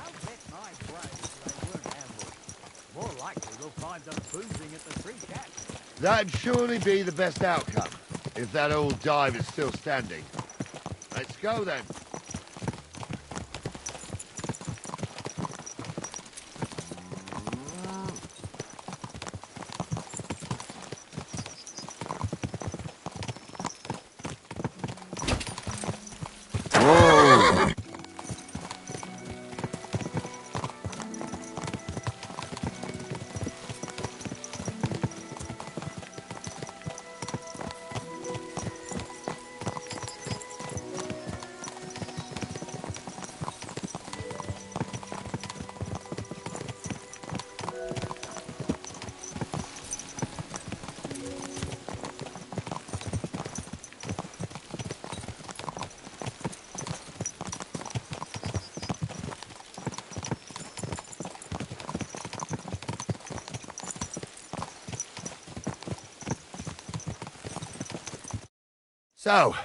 [SPEAKER 14] I'll bet my grave they weren't ambushed. More likely we'll find them boozing at the Three Cats.
[SPEAKER 15] That'd surely be the best outcome, if that old dive is still standing. Let's go, then. So,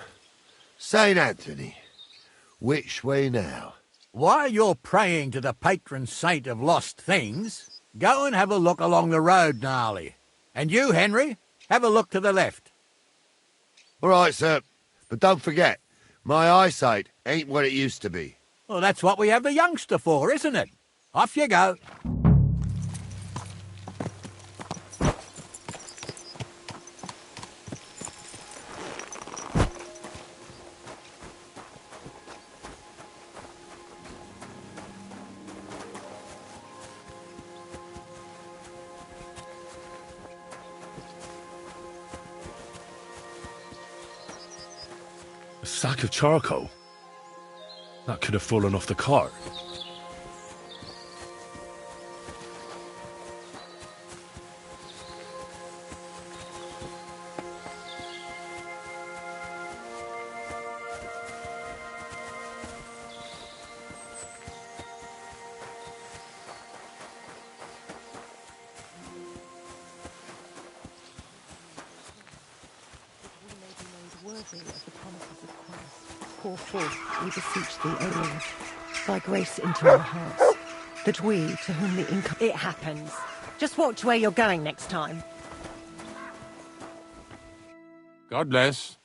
[SPEAKER 15] St. Anthony, which way now?
[SPEAKER 14] While you're praying to the patron saint of lost things, go and have a look along the road, Gnarly. And you, Henry,
[SPEAKER 19] Have a look to the left.
[SPEAKER 15] All right, sir. But don't forget, my eyesight ain't what it used to be.
[SPEAKER 19] Well, that's what we have the youngster for, isn't it? Off you go.
[SPEAKER 8] A sack of charcoal? That could have fallen off the cart.
[SPEAKER 16] Pour forth, we beseech thee, O Lord, thy grace into our hearts, that we, to whom the income...
[SPEAKER 6] It happens. Just watch where you're going next time.
[SPEAKER 22] God bless.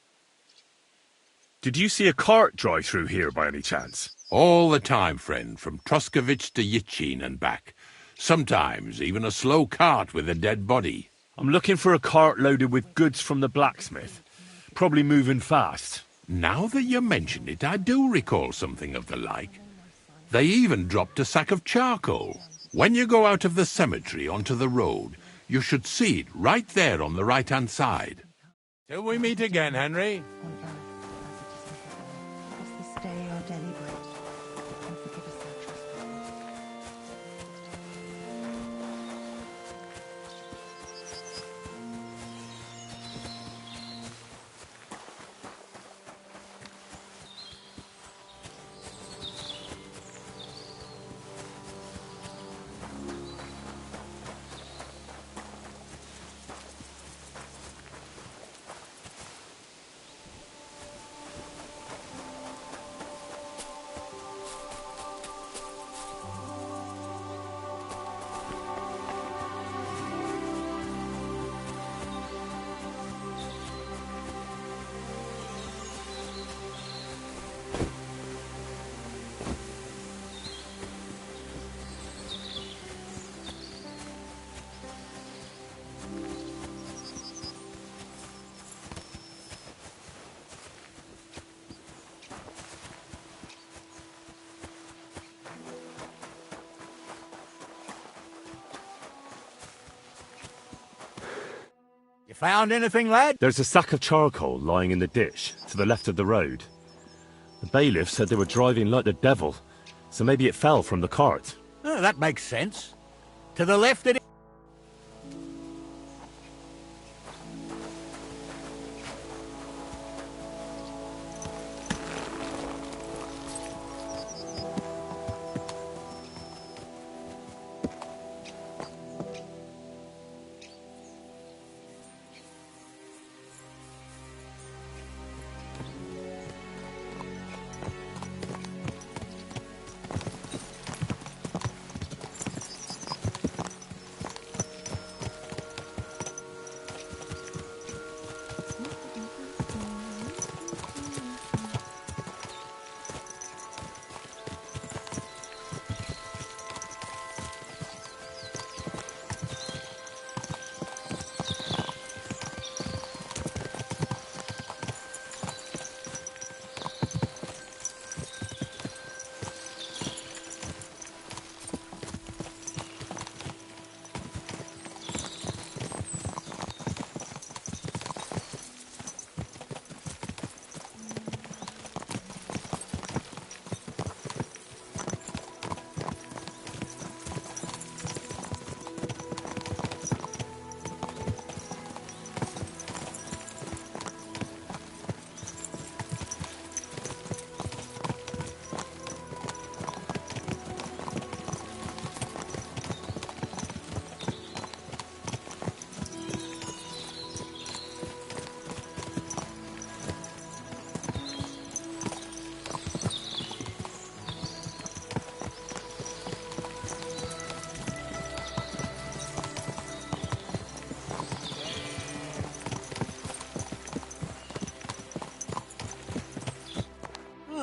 [SPEAKER 8] Did you see a cart drive through here by any chance?
[SPEAKER 22] All the time, friend, from Troskovich to Yitchin and back. Sometimes even a slow cart with a dead body.
[SPEAKER 8] I'm looking for a cart loaded with goods from the blacksmith. Probably moving fast.
[SPEAKER 22] Now that you mention it, I do recall something of the like. They even dropped a sack of charcoal. When you go out of the cemetery onto the road, you should see it right there on the right-hand side. Till we meet again, Henry.
[SPEAKER 16] This day our daily bread, and forgive us our trespasses.
[SPEAKER 19] Found anything, lad?
[SPEAKER 8] There's a sack of charcoal lying in the ditch to the left of the road. The bailiff said they were driving like the devil, so maybe it fell from the cart.
[SPEAKER 19] Oh, that makes sense. To the left it is.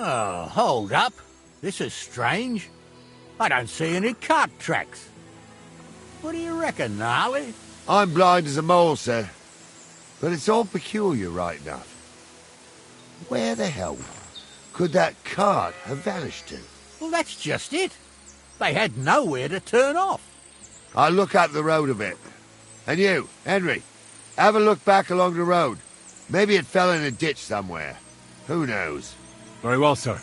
[SPEAKER 14] Oh, hold up. This is strange. I don't see any cart tracks. What do you reckon, Gnarly?
[SPEAKER 15] I'm blind as a mole, sir. But it's all peculiar, right enough. Where the hell could that cart have vanished to?
[SPEAKER 14] Well, that's just it. They had nowhere to turn off.
[SPEAKER 15] I'll look up the road a bit. And you, Henry, have a look back along the road. Maybe it fell in a ditch somewhere. Who knows?
[SPEAKER 3] Very well, sir.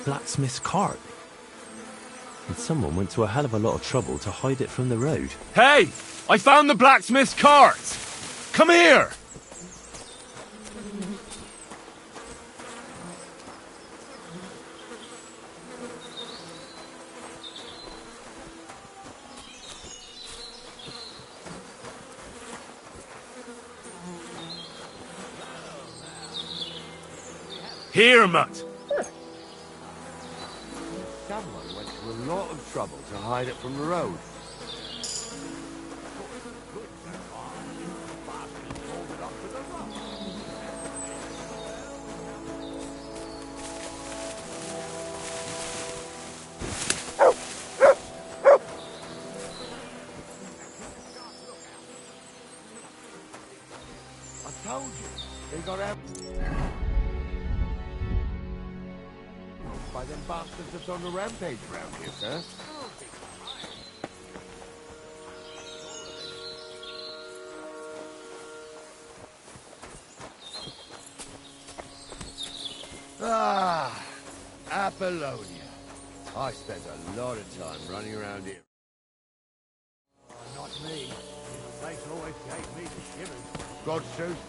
[SPEAKER 21] Blacksmith's cart. And someone went to a hell of a lot of trouble to hide it from the road.
[SPEAKER 3] Hey! I found the blacksmith's cart! Come here! Here, mutt!
[SPEAKER 15] Someone went to a lot of trouble to hide it from the road. I told you, they got out by them bastards that's on the rampage round here, sir. Ah, Apollonia. I spent a lot of time running around here.
[SPEAKER 14] Not me. This place always gave me the shivers.
[SPEAKER 15] God's truth,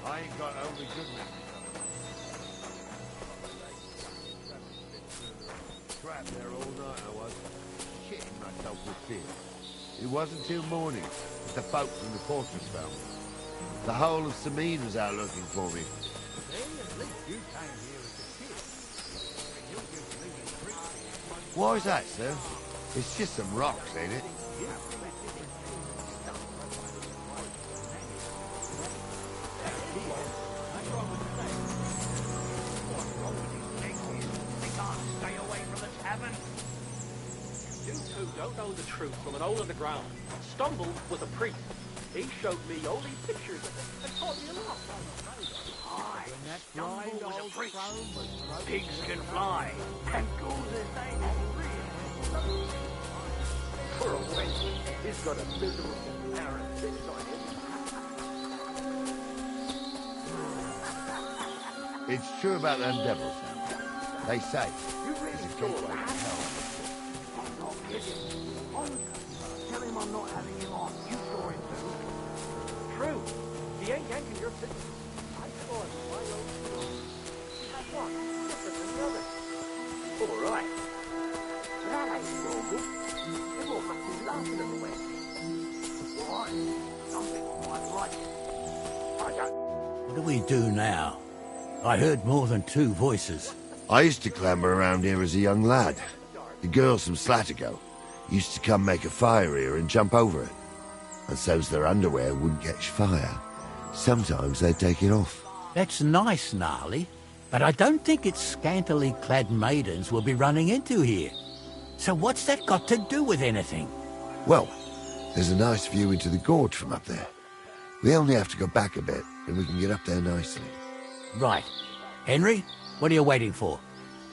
[SPEAKER 15] I ain't got only good memories. Trapped there all night I was, shitting myself with fear. It wasn't till morning that the folk from the fortress found me. The whole of Samine was out looking for me. Why is that, sir? It's just some rocks, ain't it?
[SPEAKER 1] Don't know the truth from an hole in the ground. Stumbled with a priest. He showed me holy pictures and taught me a lot. I stumbled with a priest. Pigs can fly, and gooses they real. For a wench, he's got a miserable parent fixed on him.
[SPEAKER 15] It's true about them devils now. They say it's a gateway to hell.
[SPEAKER 14] Tell him I'm not having him on. You saw him too.
[SPEAKER 1] True. He ain't yanking your picture. I saw it in my own school. That's one different than the other. All right. That ain't no good. Everyone must be laughing at the way. Why? Something quite right. I don't...
[SPEAKER 14] What do we do now? I heard more than two voices.
[SPEAKER 15] I used to clamber around here as a young lad. The girls from Slatigo used to come make a fire here and jump over it. And so's their underwear wouldn't catch fire. Sometimes they'd take it off.
[SPEAKER 14] That's nice, Gnarly, but I don't think it's scantily clad maidens we'll be running into here. So what's that got to do with anything?
[SPEAKER 15] Well, there's a nice view into the gorge from up there. We only have to go back a bit, and we can get up there nicely.
[SPEAKER 19] Right. Henry, what are you waiting for?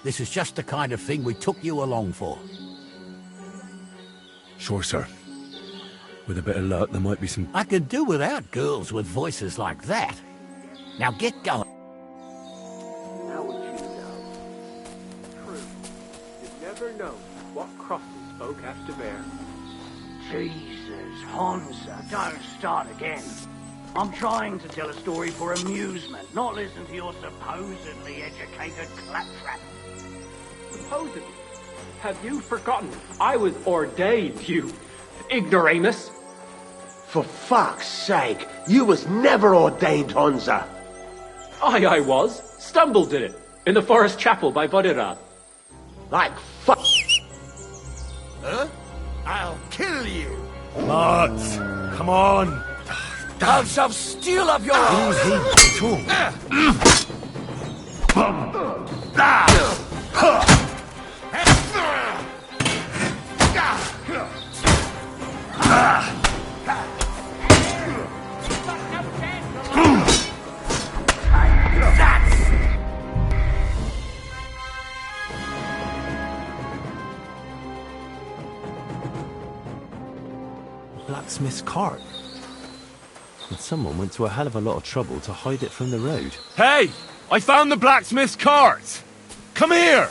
[SPEAKER 19] This is just the kind of thing we took you along for.
[SPEAKER 8] Sure, sir. With a bit of luck, there might be some...
[SPEAKER 19] I could do without girls with voices like that. Now get going.
[SPEAKER 1] How would you know? True. You never know what crosses folk have to bear.
[SPEAKER 17] Jesus, Hansa, don't start again. I'm trying to tell a story for amusement, not listen to your supposedly educated claptrap.
[SPEAKER 1] Supposedly? Have you forgotten I was ordained, you ignoramus?
[SPEAKER 2] For fuck's sake, you was never ordained, Hansa.
[SPEAKER 1] Aye, I was. Stumble did it. In the forest chapel by Bodirath.
[SPEAKER 2] Like fuck. Huh? I'll kill you.
[SPEAKER 8] Lads, come on.
[SPEAKER 17] Have some steel up your ass!
[SPEAKER 21] Blacksmith's cart. And someone went to a hell of a lot of trouble to hide it from the road.
[SPEAKER 8] Hey! I found the blacksmith's cart! Come here!